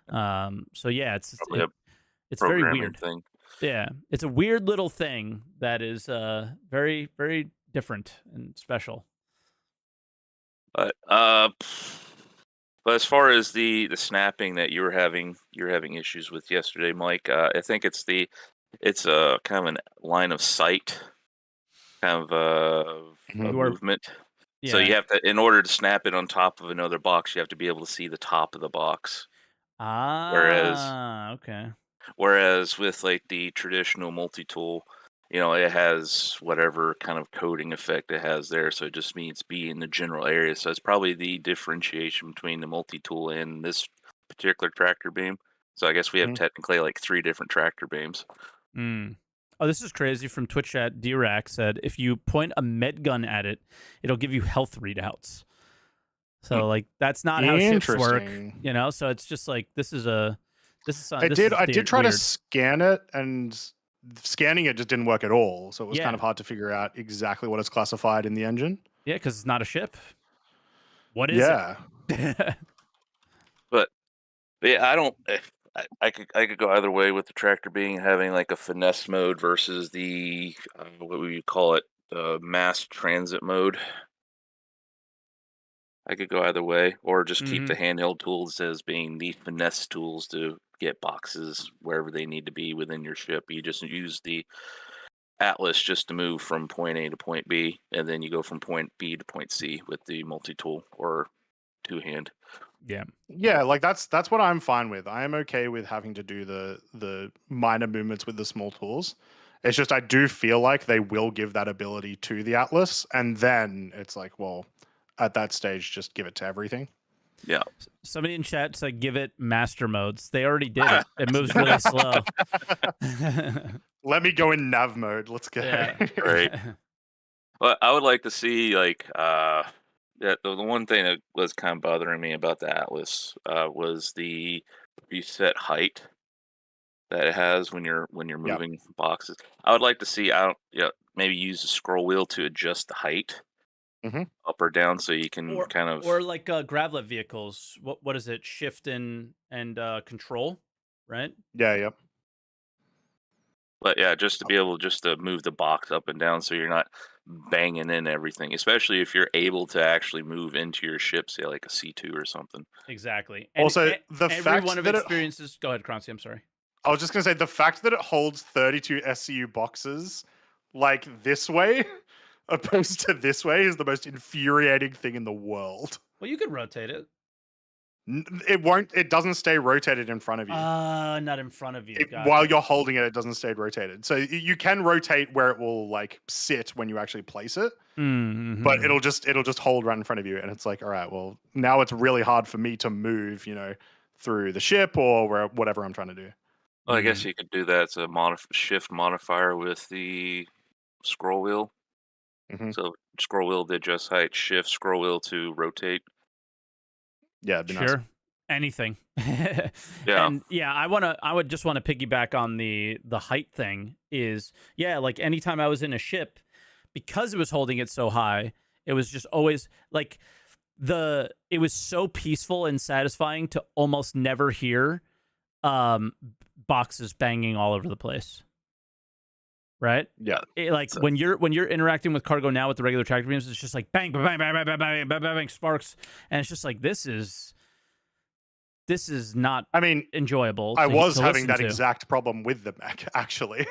So yeah, it's very weird. Thing. Yeah, it's a weird little thing that is very, very different and special. But But as far as the snapping that you're having issues with yesterday, Mike, I think it's a kind of a line of sight kind of a You are, movement. So yeah. you have to, in order to snap it on top of another box, you have to be able to see the top of the box. Whereas Okay. Whereas with like the traditional multi-tool, it has whatever kind of coating effect it has there, so it just means be in the general area. So it's probably the differentiation between the multi-tool and this particular tractor beam. So I guess we have technically like 3 different tractor beams. Oh, this is crazy. From Twitch chat, D-Rack said, if you point a med gun at it, it'll give you health readouts. So like that's not how ships work, so it's just like this is I did try to scan it, and scanning it just didn't work at all. So it was kind of hard to figure out exactly what it's classified in the engine. Yeah, because it's not a ship. What is it? But yeah, I don't. I could go either way with the tractor being having like a finesse mode versus the what would you call it, mass transit mode. I could go either way, or just keep the handheld tools as being the finesse tools to get boxes wherever they need to be within your ship. You just use the Atlas just to move from point A to point B, and then you go from point B to point C with the multi-tool or two-hand. Yeah, like that's what I'm fine with. I am okay with having to do the minor movements with the small tools. It's just I do feel like they will give that ability to the Atlas, and then it's like, well, at that stage, just give it to everything. Yeah. Somebody in chat said give it master modes. They already did it. It moves really slow. Let me go in nav mode. Let's go. Yeah. Right. Well, I would like to see like the one thing that was kind of bothering me about the Atlas was the reset height that it has when you're moving boxes. I would like to see maybe use the scroll wheel to adjust the height up or down, so you can or like gravlet vehicles. What is it? Shift and control, right? Yeah. But yeah, just to be able to move the box up and down, so you're not banging in everything, especially if you're able to actually move into your ship, say like a C2 or something. Exactly. And also, the every fact one of that experiences. Go ahead, Croncy. I'm sorry. I was just gonna say the fact that it holds 32 SCU boxes like this way, opposed to this way, is the most infuriating thing in the world. Well, you could rotate it. It won't. It doesn't stay rotated in front of you. Not in front of you. While you're holding it, it doesn't stay rotated. So you can rotate where it will like sit when you actually place it, but it'll just hold right in front of you, and it's like, all right, well, now it's really hard for me to move, through the ship or whatever I'm trying to do. Well, I guess you could do that. It's a shift modifier with the scroll wheel. So scroll wheel to adjust height, shift scroll wheel to rotate. Yeah, it'd be sure. Nice. Anything. Yeah. And yeah, I would just want to piggyback on the height thing. Is like anytime I was in a ship, because it was holding it so high, it was just always like it was so peaceful and satisfying to almost never hear boxes banging all over the place. Right? Yeah. When you're interacting with cargo now with the regular tractor beams, it's just like bang, bang, bang, bang, bang, bang, bang, bang, sparks, and it's just like this is not. I mean, enjoyable. I was having that exact problem with the Mech, actually.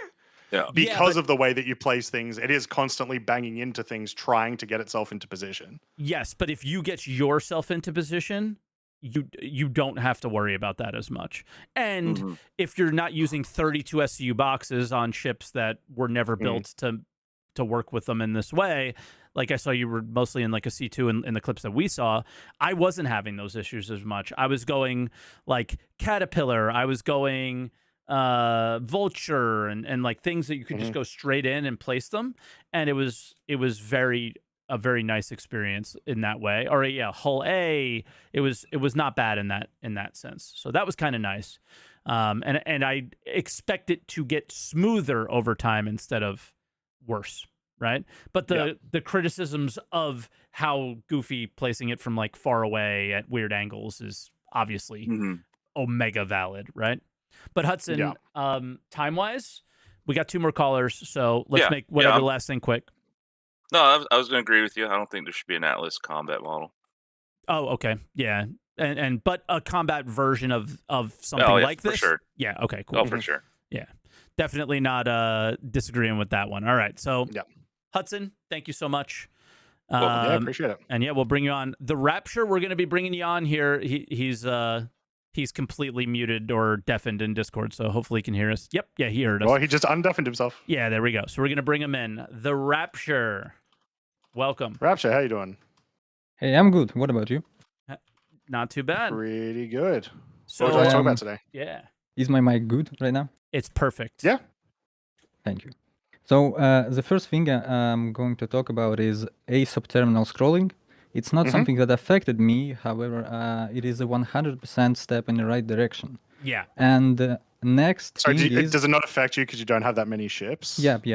Yeah. Because of the way that you place things, it is constantly banging into things, trying to get itself into position. Yes, but if you get yourself into position, you don't have to worry about that as much. And if you're not using 32 SCU boxes on ships that were never built to work with them in this way, like I saw you were mostly in like a C2 in the clips that we saw, I wasn't having those issues as much. I was going like Caterpillar, I was going Vulture and like things that you could just go straight in and place them, and it was a very nice experience in that way. Or Hull A, it was not bad in that sense. So that was kind of nice. And I expect it to get smoother over time instead of worse, right? But the criticisms of how goofy placing it from like far away at weird angles is obviously omega valid, right? But Hudson, time-wise, we got 2 more callers, so let's make whatever the last thing quick. No, I was going to agree with you. I don't think there should be an Atlas combat model. Oh, okay. Yeah. but a combat version of something Oh, yeah, like for this. sure. Yeah. Okay. Cool. Oh, for sure. Yeah. Definitely not disagreeing with that one. All right. So Yeah. Hudson, thank you so much. Yeah, appreciate it. And yeah, we'll bring you on. The Rapture, we're going to be bringing you on here. He's completely muted or deafened in Discord, so hopefully he can hear us. Yep, yeah, he heard us. Well, he just undeafened himself. Yeah, there we go. So we're going to bring him in. The Rapture, welcome. Rapture, how you doing? Hey, I'm good. What about you? Not too bad. Pretty good. So What would you like to talk about today? yeah, Is my mic good right now? it's perfect. Yeah. Thank you. So the first thing I'm going to talk about is subterminal scrolling. It's not something that affected me. However, it is a 100% step in the right direction. Yeah. And next So thing is... does it not affect you because you don't have that many ships? Yep.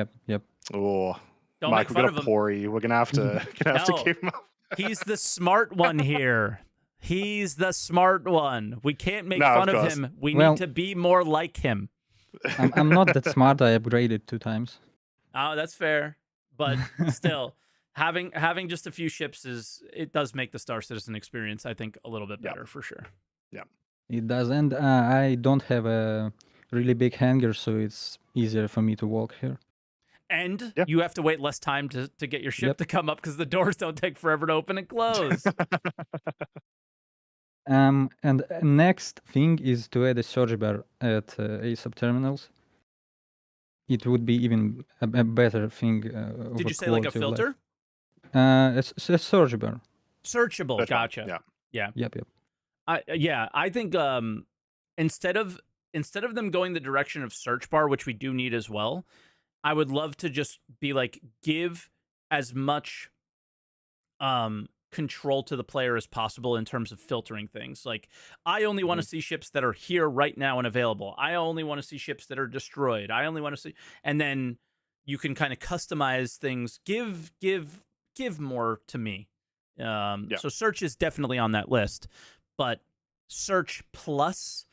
Oh, Don't Mike, make we've fun got of a him. Pori. We're gonna have to No. keep him up. He's the smart one here. He's the smart one. We can't make No, fun of of course. him. We Well- need to be more like him. I'm not that smart. I upgraded 2 times. Oh, that's fair. But still, having just a few ships it does make the Star Citizen experience, I think, a little bit better for sure. It does. And I don't have a really big hangar, so it's easier for me to walk here. And Yeah. you have to wait less time to get your ship Yep. to come up because the doors don't take forever to open and close. And next thing is to add a surge bar at subterminals. It would be even a better thing. Did you say like a filter? A surge bar. Searchable. That's fine. Gotcha. Yeah. Yep. I think instead of them going the direction of search bar, which we do need as well, I would love to just be like, give as much control to the player as possible in terms of filtering things. Like, I only want to see ships that are here right now and available. I only want to see ships that are destroyed. I only want to see, and then you can kind of customize things. Give more to me. So search is definitely on that list, but search plus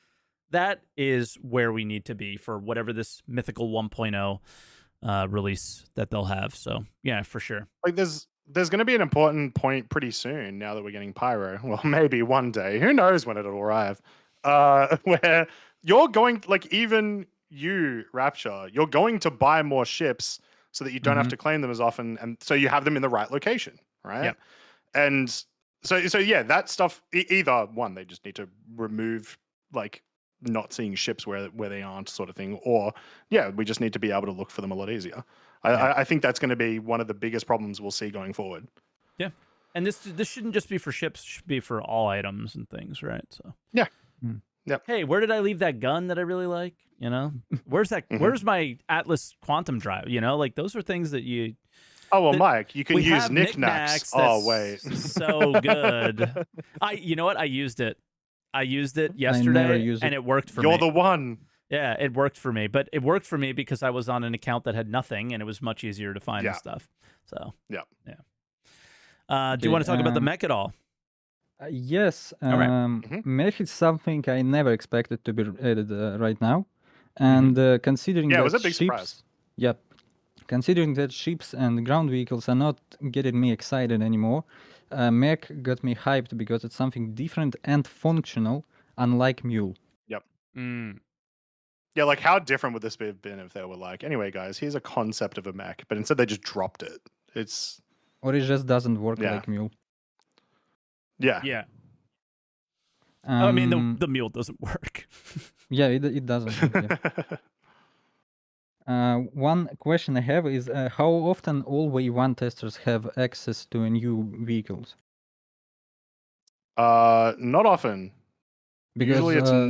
that is where we need to be for whatever this mythical 1.0 release that they'll have. So yeah, for sure. Like there's going to be an important point pretty soon now that we're getting Pyro. Well, maybe one day. Who knows when it'll arrive? Where you're going, like, even you, Rapture, you're going to buy more ships so that you don't have to claim them as often, and so you have them in the right location, right? Yep. And so yeah, that stuff. Either one, they just need to remove, like, not seeing ships where they aren't, sort of thing, or yeah, we just need to be able to look for them a lot easier. I think that's going to be one of the biggest problems we'll see going forward. Yeah, and this shouldn't just be for ships; it should be for all items and things, right? So yeah. Hey, where did I leave that gun that I really like? You know, where's that? Where's my Atlas Quantum Drive? You know, like those are things that you. Oh well, Mike, you can we use have knickknacks. that's Oh wait, so good. You know what? I used it yesterday, and it worked for me. You're the one. Yeah, it worked for me, but it worked for me because I was on an account that had nothing, and it was much easier to find the stuff. So yeah. Do you want to talk about the mech at all? Yes. All right. Mech is something I never expected to be added right now, and considering that it was a big ships, surprise. Yep. Considering that ships and ground vehicles are not getting me excited anymore, Mech got me hyped because it's something different and functional, unlike Mule. Yep. Mm. Yeah, like how different would this have been if they were like, anyway, guys, here's a concept of a mech, but instead they just dropped it. It's Or it just doesn't work like Mule. Yeah. Yeah. I mean, the Mule doesn't work. Yeah, it doesn't. One question I have is how often all Wave 1 testers have access to new vehicles? Not often. Because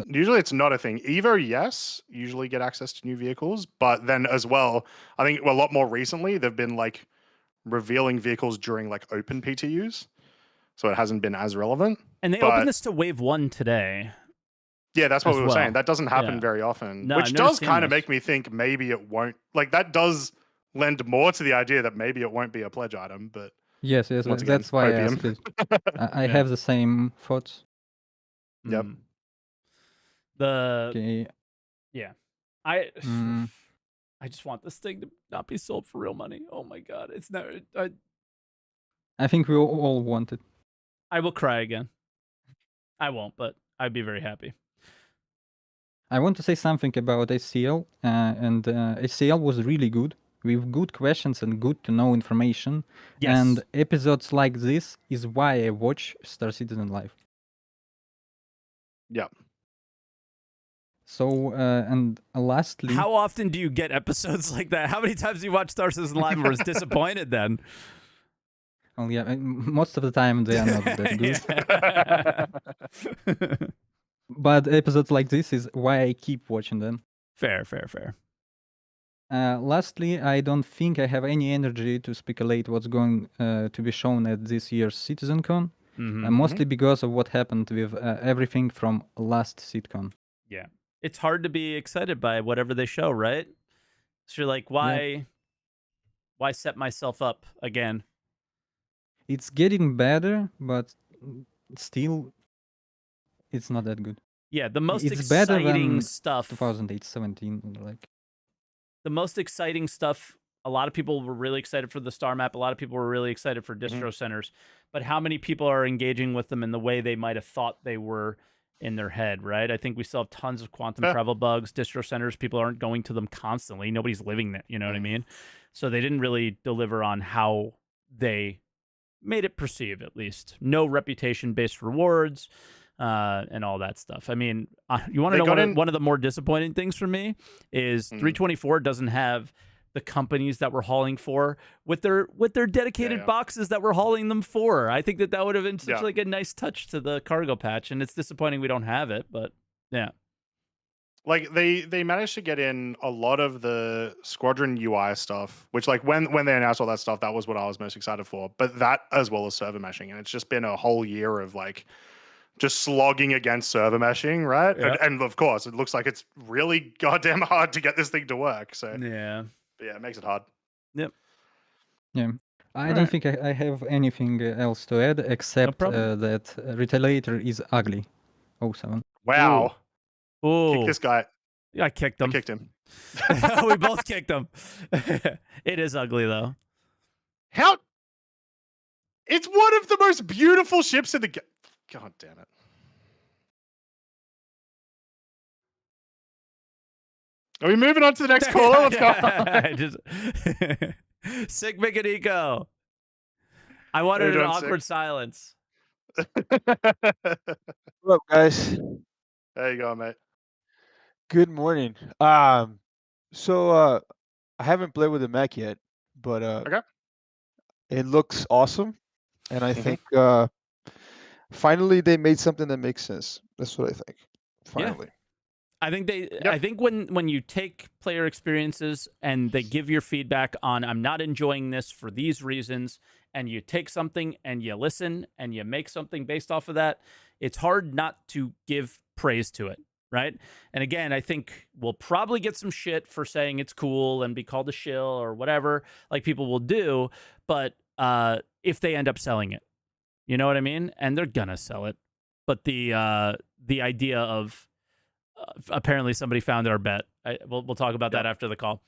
usually it's not a thing. Evo, yes, usually get access to new vehicles, but then as well, I think a lot more recently they've been like revealing vehicles during like open PTUs, so it hasn't been as relevant. And they opened this to Wave 1 today. Yeah, that's what we were saying. That doesn't happen very often, which does kind of make me think maybe it won't. Like that does lend more to the idea that maybe it won't be a pledge item. But yes, once again, that's why I asked it. I have the same thoughts. Yep. I just want this thing to not be sold for real money. Oh my god, it's never. I think we all want it. I will cry again. I won't, but I'd be very happy. I want to say something about HCL, and HCL was really good, with good questions and good to know information. Yes. And episodes like this is why I watch Star Citizen Live. Yeah. So, and lastly, How often do you get episodes like that? How many times do you watch Star Citizen Live and was disappointed then? well, yeah, most of the time they are not that good. But episodes like this is why I keep watching them. Fair. Lastly, I don't think I have any energy to speculate what's going to be shown at this year's CitizenCon, mostly because of what happened with everything from last CitCon. Yeah. It's hard to be excited by whatever they show, right? So you're like, why set myself up again? It's getting better, but still, it's not that good. Yeah, the most It's better exciting than stuff. 2008-17, like. The most exciting stuff. A lot of people were really excited for the star map. A lot of people were really excited for distro centers. But how many people are engaging with them in the way they might have thought they were in their head, right? I think we still have tons of quantum travel bugs. Distro centers, people aren't going to them constantly. Nobody's living there, you know what I mean? So they didn't really deliver on how they made it perceive, at least. No reputation-based rewards and all that stuff. I mean, you want to know one of the more disappointing things for me is 324 doesn't have the companies that we're hauling for with their dedicated boxes that we're hauling them for. I think that would have been such like a nice touch to the cargo patch, and it's disappointing we don't have it, but yeah. Like they managed to get in a lot of the squadron UI stuff, which like when they announced all that stuff, that was what I was most excited for. But that as well as server meshing, and it's just been a whole year of like just slogging against server meshing, right? Yeah. And of course, it looks like it's really goddamn hard to get this thing to work. So yeah, it makes it hard. Yep. Yeah. I don't think I have anything else to add except that Retaliator is ugly. 07. Wow. Ooh. Kick this guy. Yeah, I kicked him. I kicked him. We both kicked him. It is ugly though. How? It's one of the most beautiful ships in the game. God damn it. Are we moving on to the next caller? Let's go. Sick Mechanico. I wanted an awkward silence. What's up, guys? There you go, mate. Good morning. So I haven't played with the mech yet, but Okay. it looks awesome, and I think finally they made something that makes sense. That's what I think. Finally. I think I think when you take player experiences and they give your feedback on I'm not enjoying this for these reasons, and you take something and you listen and you make something based off of that, it's hard not to give praise to it, right? And again, I think we'll probably get some shit for saying it's cool and be called a shill or whatever, like people will do, but if they end up selling it, you know what I mean? And they're gonna sell it. But the idea of apparently somebody found our bet. We'll talk about that after the call.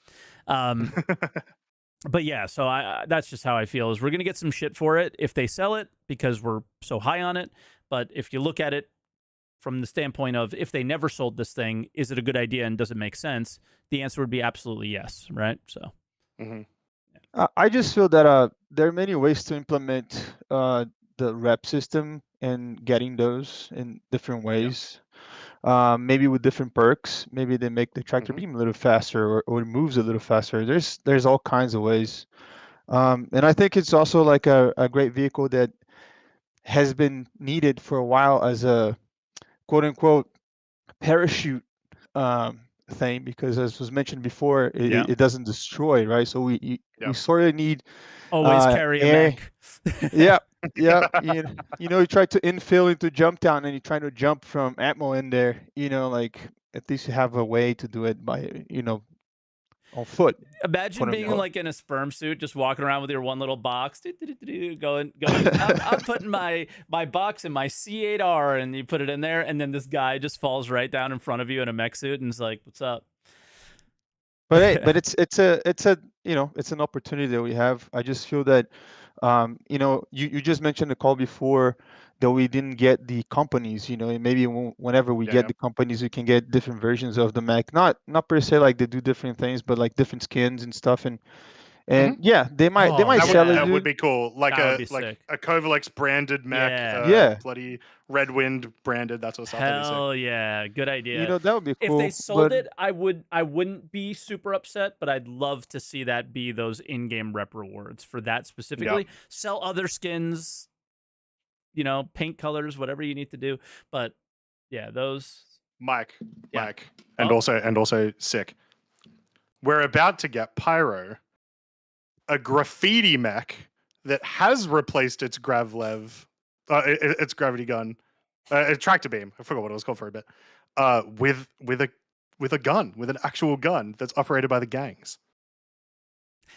But yeah, so that's just how I feel is we're going to get some shit for it if they sell it because we're so high on it. But if you look at it from the standpoint of if they never sold this thing, is it a good idea and does it make sense? The answer would be absolutely yes, right? So I just feel that there are many ways to implement the rep system and getting those in different ways. Maybe with different perks. Maybe they make the tractor beam a little faster or it moves a little faster. There's all kinds of ways. And I think it's also like a great vehicle that has been needed for a while as a quote unquote parachute thing, because as was mentioned before, it doesn't destroy, right? So we sort of need always carry a mech. Yeah. You try to infill into jump down and you're trying to jump from Atmo in there, like at least you have a way to do it by, on foot. Imagine being like in a sperm suit, just walking around with your one little box, going. I'm putting my box in my C8R, and you put it in there, and then this guy just falls right down in front of you in a mech suit, and is like, "What's up?" But hey, but it's an opportunity that we have. I just feel that, you just mentioned the call before that we didn't get the companies. And maybe whenever we get the companies, we can get different versions of the mech. Not per se like they do different things, but like different skins and stuff. And yeah, they might sell it, That would dude. be cool. Like That would be like sick. a Kovalex branded mech, Yeah. bloody Red Wind branded, that sort of stuff. Hell yeah, good idea. That would be cool. If they sold it, I wouldn't be super upset, but I'd love to see that be those in-game rep rewards for that specifically. Sell other skins, paint colors, whatever you need to do. But yeah, those Mike, and also sick. We're about to get Pyro, a graffiti mech that has replaced its Gravlev, its gravity gun, tractor beam. I forgot what it was called for a bit. With a gun, with an actual gun that's operated by the gangs.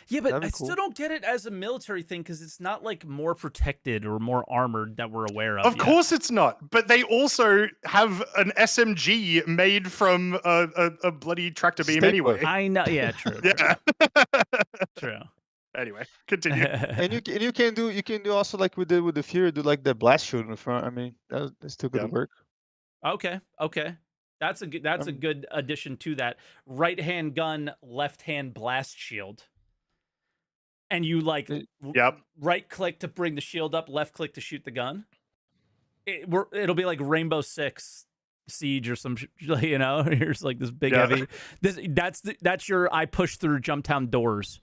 Yeah, but I still don't get it as a military thing because it's not like more protected or more armored that we're aware of. Of course it's not, but they also have an SMG made from a bloody tractor beam anyway. I know. Yeah, true. Yeah. True. Anyway, continue. And you can do also like we did with the Fury, do like the blast shield in the front. I mean, that's still good work. Okay. That's a good addition to that. Right hand gun, left hand blast shield. And you right click to bring the shield up, left click to shoot the gun. It'll be like Rainbow Six Siege or some, here's like this big heavy. That's your I push through Jumptown doors.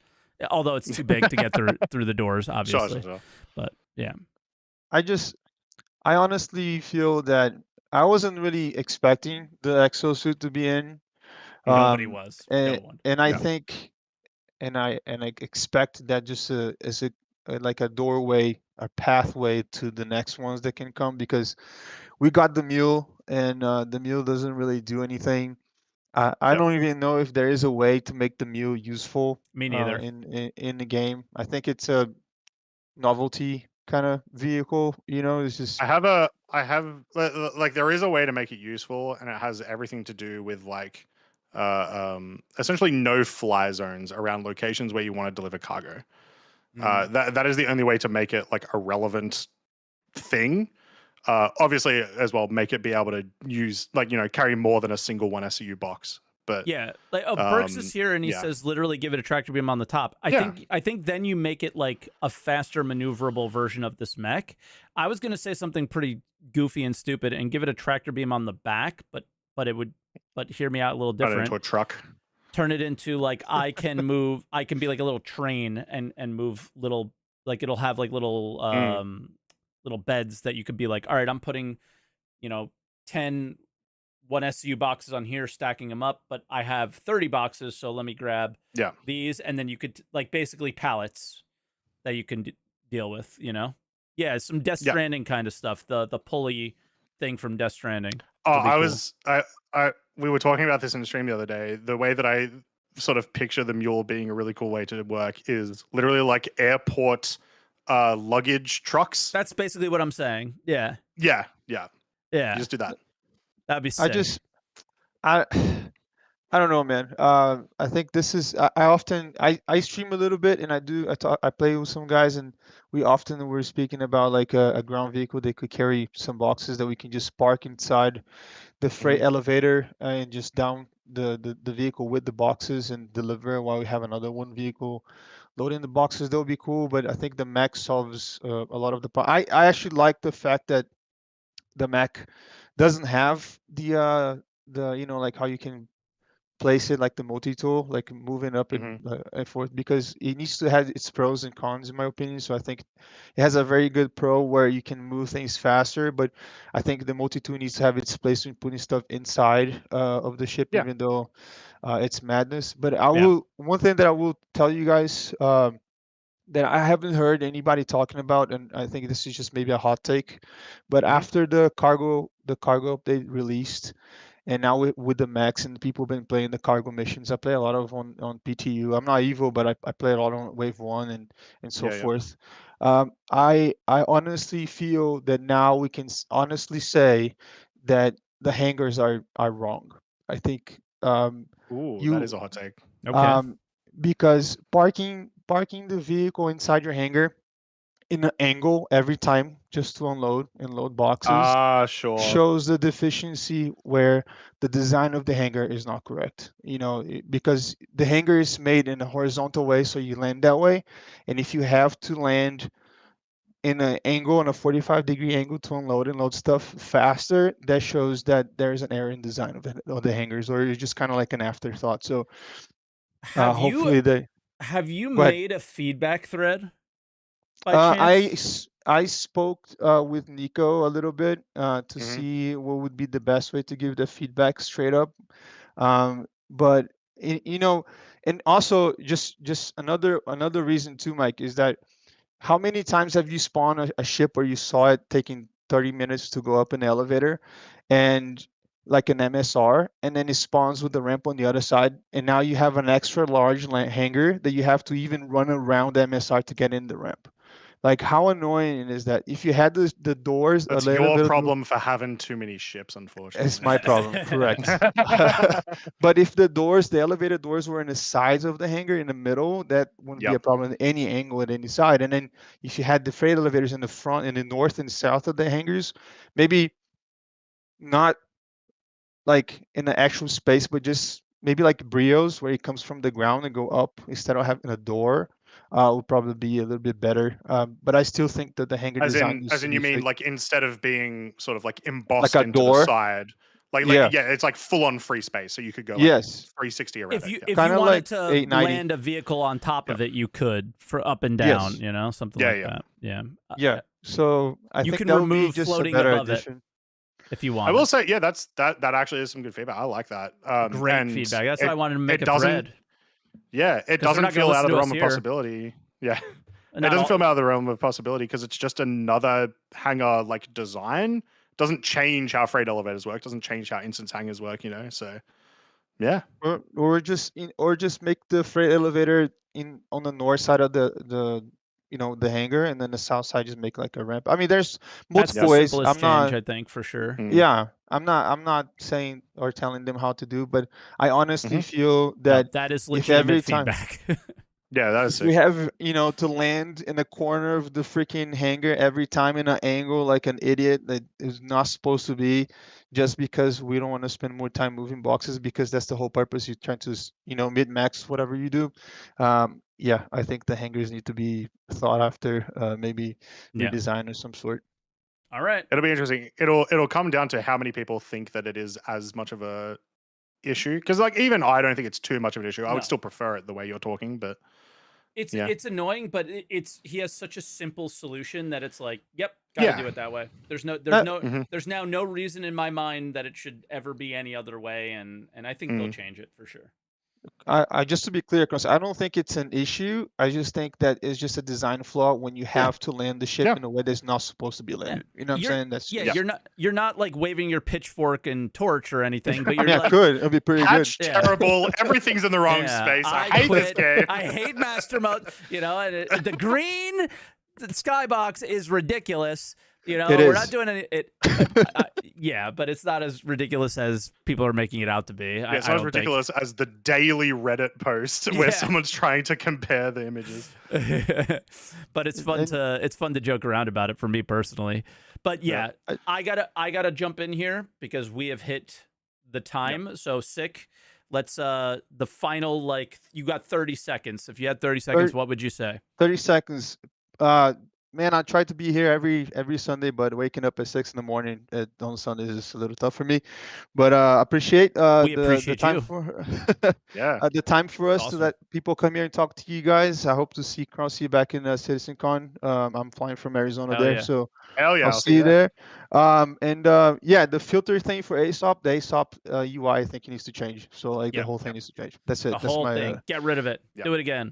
Although it's too big to get through the doors, obviously. Sure. But yeah. I honestly feel that I wasn't really expecting the exosuit to be in. Nobody was. And, no one. And I think and I expect that just as like a doorway, a pathway to the next ones that can come, because we got the mule and the mule doesn't really do anything. I don't even know if there is a way to make the mule useful. Me neither. In the game, I think it's a novelty kind of vehicle. It's just I have like there is a way to make it useful, and it has everything to do with like essentially no fly zones around locations where you want to deliver cargo. That is the only way to make it like a relevant thing. Obviously, as well, make it be able to use carry more than a single 1 SCU box. But yeah, like Burks is here and he says literally give it a tractor beam on the top. I think then you make it like a faster maneuverable version of this mech. I was gonna say something pretty goofy and stupid and give it a tractor beam on the back, but hear me out a little different. Turn it into a truck. Turn it into like I can be like a little train and move little, like it'll have like little little beds that you could be like, all right, I'm putting 10 1 SCU boxes on here, stacking them up, but I have 30 boxes, so let me grab these, and then you could like basically pallets that you can deal with, some Death Stranding kind of stuff, the pulley thing from Death Stranding. We were talking about this in the stream the other day. The way that I sort of picture the mule being a really cool way to work is literally like airport luggage trucks. That's basically what I'm saying. Yeah. Yeah. You just do that. That'd be sick. I don't know, man. I think this is. I stream a little bit, and I play with some guys, and we often were speaking about like a ground vehicle that could carry some boxes that we can just park inside the freight elevator and just down the vehicle with the boxes and deliver while we have another one vehicle loading the boxes. That would be cool. But I think the mech solves a lot of the problem. I actually like the fact that the mech doesn't have the like how you can place it like the multi-tool, like moving up and forth, because it needs to have its pros and cons in my opinion. So I think it has a very good pro where you can move things faster, but I think the multi-tool needs to have its place in putting stuff inside of the ship, even though it's madness. But one thing that I will tell you guys that I haven't heard anybody talking about, and I think this is just maybe a hot take, but after the cargo update released, and now with the mechs and people been playing the cargo missions, I play a lot of on PTU. I'm not evil, but I play a lot on Wave 1 and so forth. I honestly feel that now we can honestly say that the hangars are wrong. I think that is a hot take. Okay. Because parking the vehicle inside your hangar in an angle every time just to unload and load boxes Ah, sure. shows the deficiency where the design of the hanger is not correct. Because the hanger is made in a horizontal way, so you land that way, and if you have to land in an angle, on a 45-degree angle to unload and load stuff faster, that shows that there's an error in design of the hangers, or it's just kind of like an afterthought. So hopefully they have you go ahead. made a feedback thread by chance? I spoke with Nico a little bit to Mhm. see what would be the best way to give the feedback straight up. But and also just another reason too, Mike, is that how many times have you spawned a ship where you saw it taking 30 minutes to go up an elevator, and like an MSR, and then it spawns with the ramp on the other side, and now you have an extra large hangar that you have to even run around the MSR to get in the ramp. Like, how annoying is that? If you had the doors, That's the your elevator problem for having too many ships, unfortunately. It's my problem, correct. But if the elevator doors were in the sides of the hangar in the middle, that wouldn't be a Yep. problem at any angle at any side. And then if you had the freight elevators in the front, in the north and south of the hangars, maybe not like in the actual space, but just maybe like Brios, where it comes from the ground and go up instead of having a door, would probably be a little bit better. But I still think that the hangar design needs As to in be you mean fixed. like instead of being sort of like Like embossed a into the door. side, Yeah. yeah, it's like full on free space, so you could go like Yes. 360 around If you it. if Kinda you wanted like to 890. land a vehicle on top Yeah. of it, you could for up and down, Yes. something Yeah, like yeah. that. Yeah. Yeah. So I You think can that would be remove just a floating better above it addition. if you I want. will say, yeah, that actually is some good feedback. I like that. Great and feedback. That's why I wanted to make it a doesn't, thread. yeah, it 'Cause they're doesn't not gonna feel out listen of to the us realm of here. possibility. Yeah. It Not doesn't all- feel out of the realm of possibility because it's just another hangar like design. Doesn't change how freight elevators work. Doesn't change how instance hangars work. So yeah. Or just make the freight elevator on the north side of the hangar, and then the south side just make like a ramp. I mean, there's That's the multiple ways. simplest I'm not. change, I think, for sure. Mm. Yeah, I'm not saying or telling them how to do, but I honestly Mhm. feel No, that that is if every legitimate time feedback. Yeah, that is if we sick. have to land in the corner of the freaking hangar every time in an angle like an idiot that is not supposed to be, just because we don't want to spend more time moving boxes, because that's the whole purpose. You're trying to mid-max whatever you do. Yeah, I think the hangars need to be thought after, maybe Yeah. redesigned of some sort. All right. It'll be interesting. It'll come down to how many people think that it is as much of a issue. Because like even I don't think it's too much of an issue. I No. would still prefer it the way you're talking, but It's yeah. it's annoying, but he has such a simple solution that it's like, yep, gotta Yeah. do it that way. There's Mhm. there's now no reason in my mind that it should ever be any other way, and I think they'll change it for sure. I just to be clear, because I don't think it's an issue. I just think that it's just a design flaw when you have to land the ship Yeah. in a way that's not supposed to be landed. You know what I'm saying? That's Yeah, just, you're not like waving your pitchfort and torch or anything, but I you're mean, I like, could. It'd be pretty good. Hatch terrible. Everything's in the wrong yeah, space. I I hate this quit. game. I hate master mode. And the green skybox is ridiculous. It we're is. not doing it. Yeah, but it's not as ridiculous as people are making it out to be. Yeah, it's I not as don't ridiculous as the daily Reddit post where Yeah. someone's trying to compare the images. think. But it's fun to joke around about it for me personally. But yeah, I gotta jump in here because we have hit the time. So sick. Let's the final, you got 30 seconds. If you had 30 seconds, what would you say? 30 seconds. Man, I try to be here every Sunday, but waking up at 6 in the morning on Sundays is a little tough for me. But appreciate We appreciate the time you. for Yeah. the time for us awesome. to let people come here and talk to you guys. I hope to see Croncy back in CitizenCon. I'm flying from Arizona Hell there, yeah. so Hell yeah. I'll see you there. Yeah, the filter thing for ASOP, the ASOP UI, I think it needs to change. So like Yeah. the whole thing needs to change. That's it. The That's whole my thing. Get rid of it. Yeah. Do it again.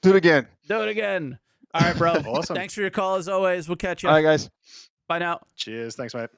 do it again. Do it again. All right, bro. Awesome. Thanks for your call as always. We'll catch you. All right, guys. Bye now. Cheers. Thanks, mate.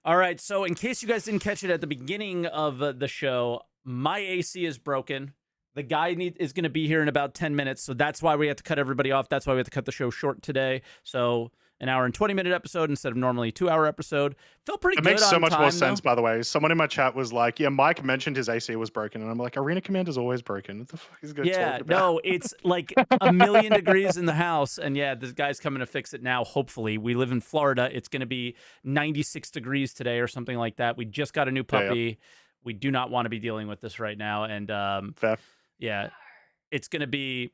All right. So in case you guys didn't catch it at the beginning of the show, my AC is broken. The guy is going to be here in about 10 minutes. So that's why we have to cut everybody off. That's why we have to cut the show short today. So an hour and 20-minute episode instead of normally a 2-hour episode. Felt pretty good. It makes so on much time, more sense, though. by the way. Someone in my chat was like, yeah, Mike mentioned his AC was broken. And I'm like, Arena Commander's always broken. What the fuck is he going to talk about? No, it's like a million degrees in the house. And yeah, this guy's coming to fix it now, hopefully. We live in Florida. It's going to be 96 degrees today or something like that. We just got a new puppy. Yeah. We do not want to be dealing with this right now. And Fair. yeah, it's going to be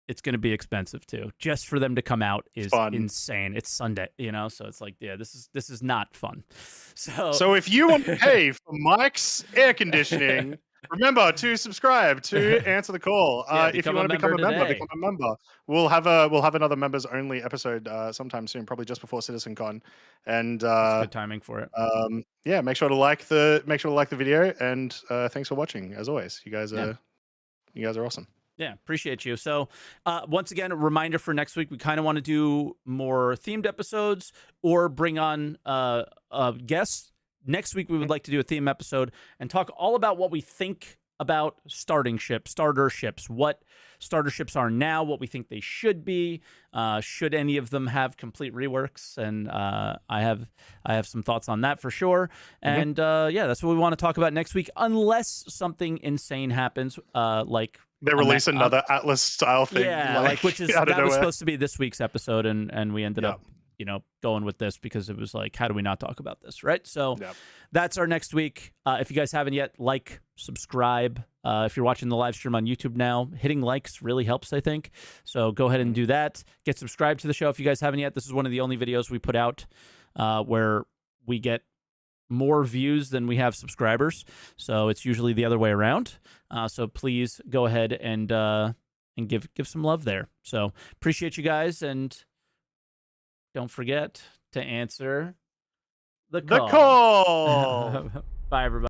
expensive too. Just for them to come out is insane. It's Sunday, so it's like, yeah, this is not fun. So if you want to pay for Mike's air conditioning, remember to subscribe to answer the call. If you want to become a member. We'll have another members only episode sometime soon, probably just before CitizenCon. And that's good timing for it. Yeah, make sure to like the video, and thanks for watching. As always, you guys are awesome. Yeah, appreciate you. So once again, a reminder for next week, we kind of want to do more themed episodes or bring on guests. Next week, we would like to do a theme episode and talk all about what we think about starter ships, what starter ships are now, what we think they should be, should any of them have complete reworks, and I have some thoughts on that for sure. And yeah, that's what we want to talk about next week, unless something insane happens, like they release another Atlas style thing. Yeah, like which is that was supposed to be this week's episode, and we ended up going with this because it was like, how do we not talk about this, right? So that's our next week. If you guys haven't yet, like, subscribe. If you're watching the live stream on YouTube now, hitting likes really helps, I think. So go ahead and do that. Get subscribed to the show if you guys haven't yet. This is one of the only videos we put out where we get more views than we have subscribers. So it's usually the other way around. So please go ahead and give some love there. So appreciate you guys, and don't forget to answer the call. The call. Bye, everybody.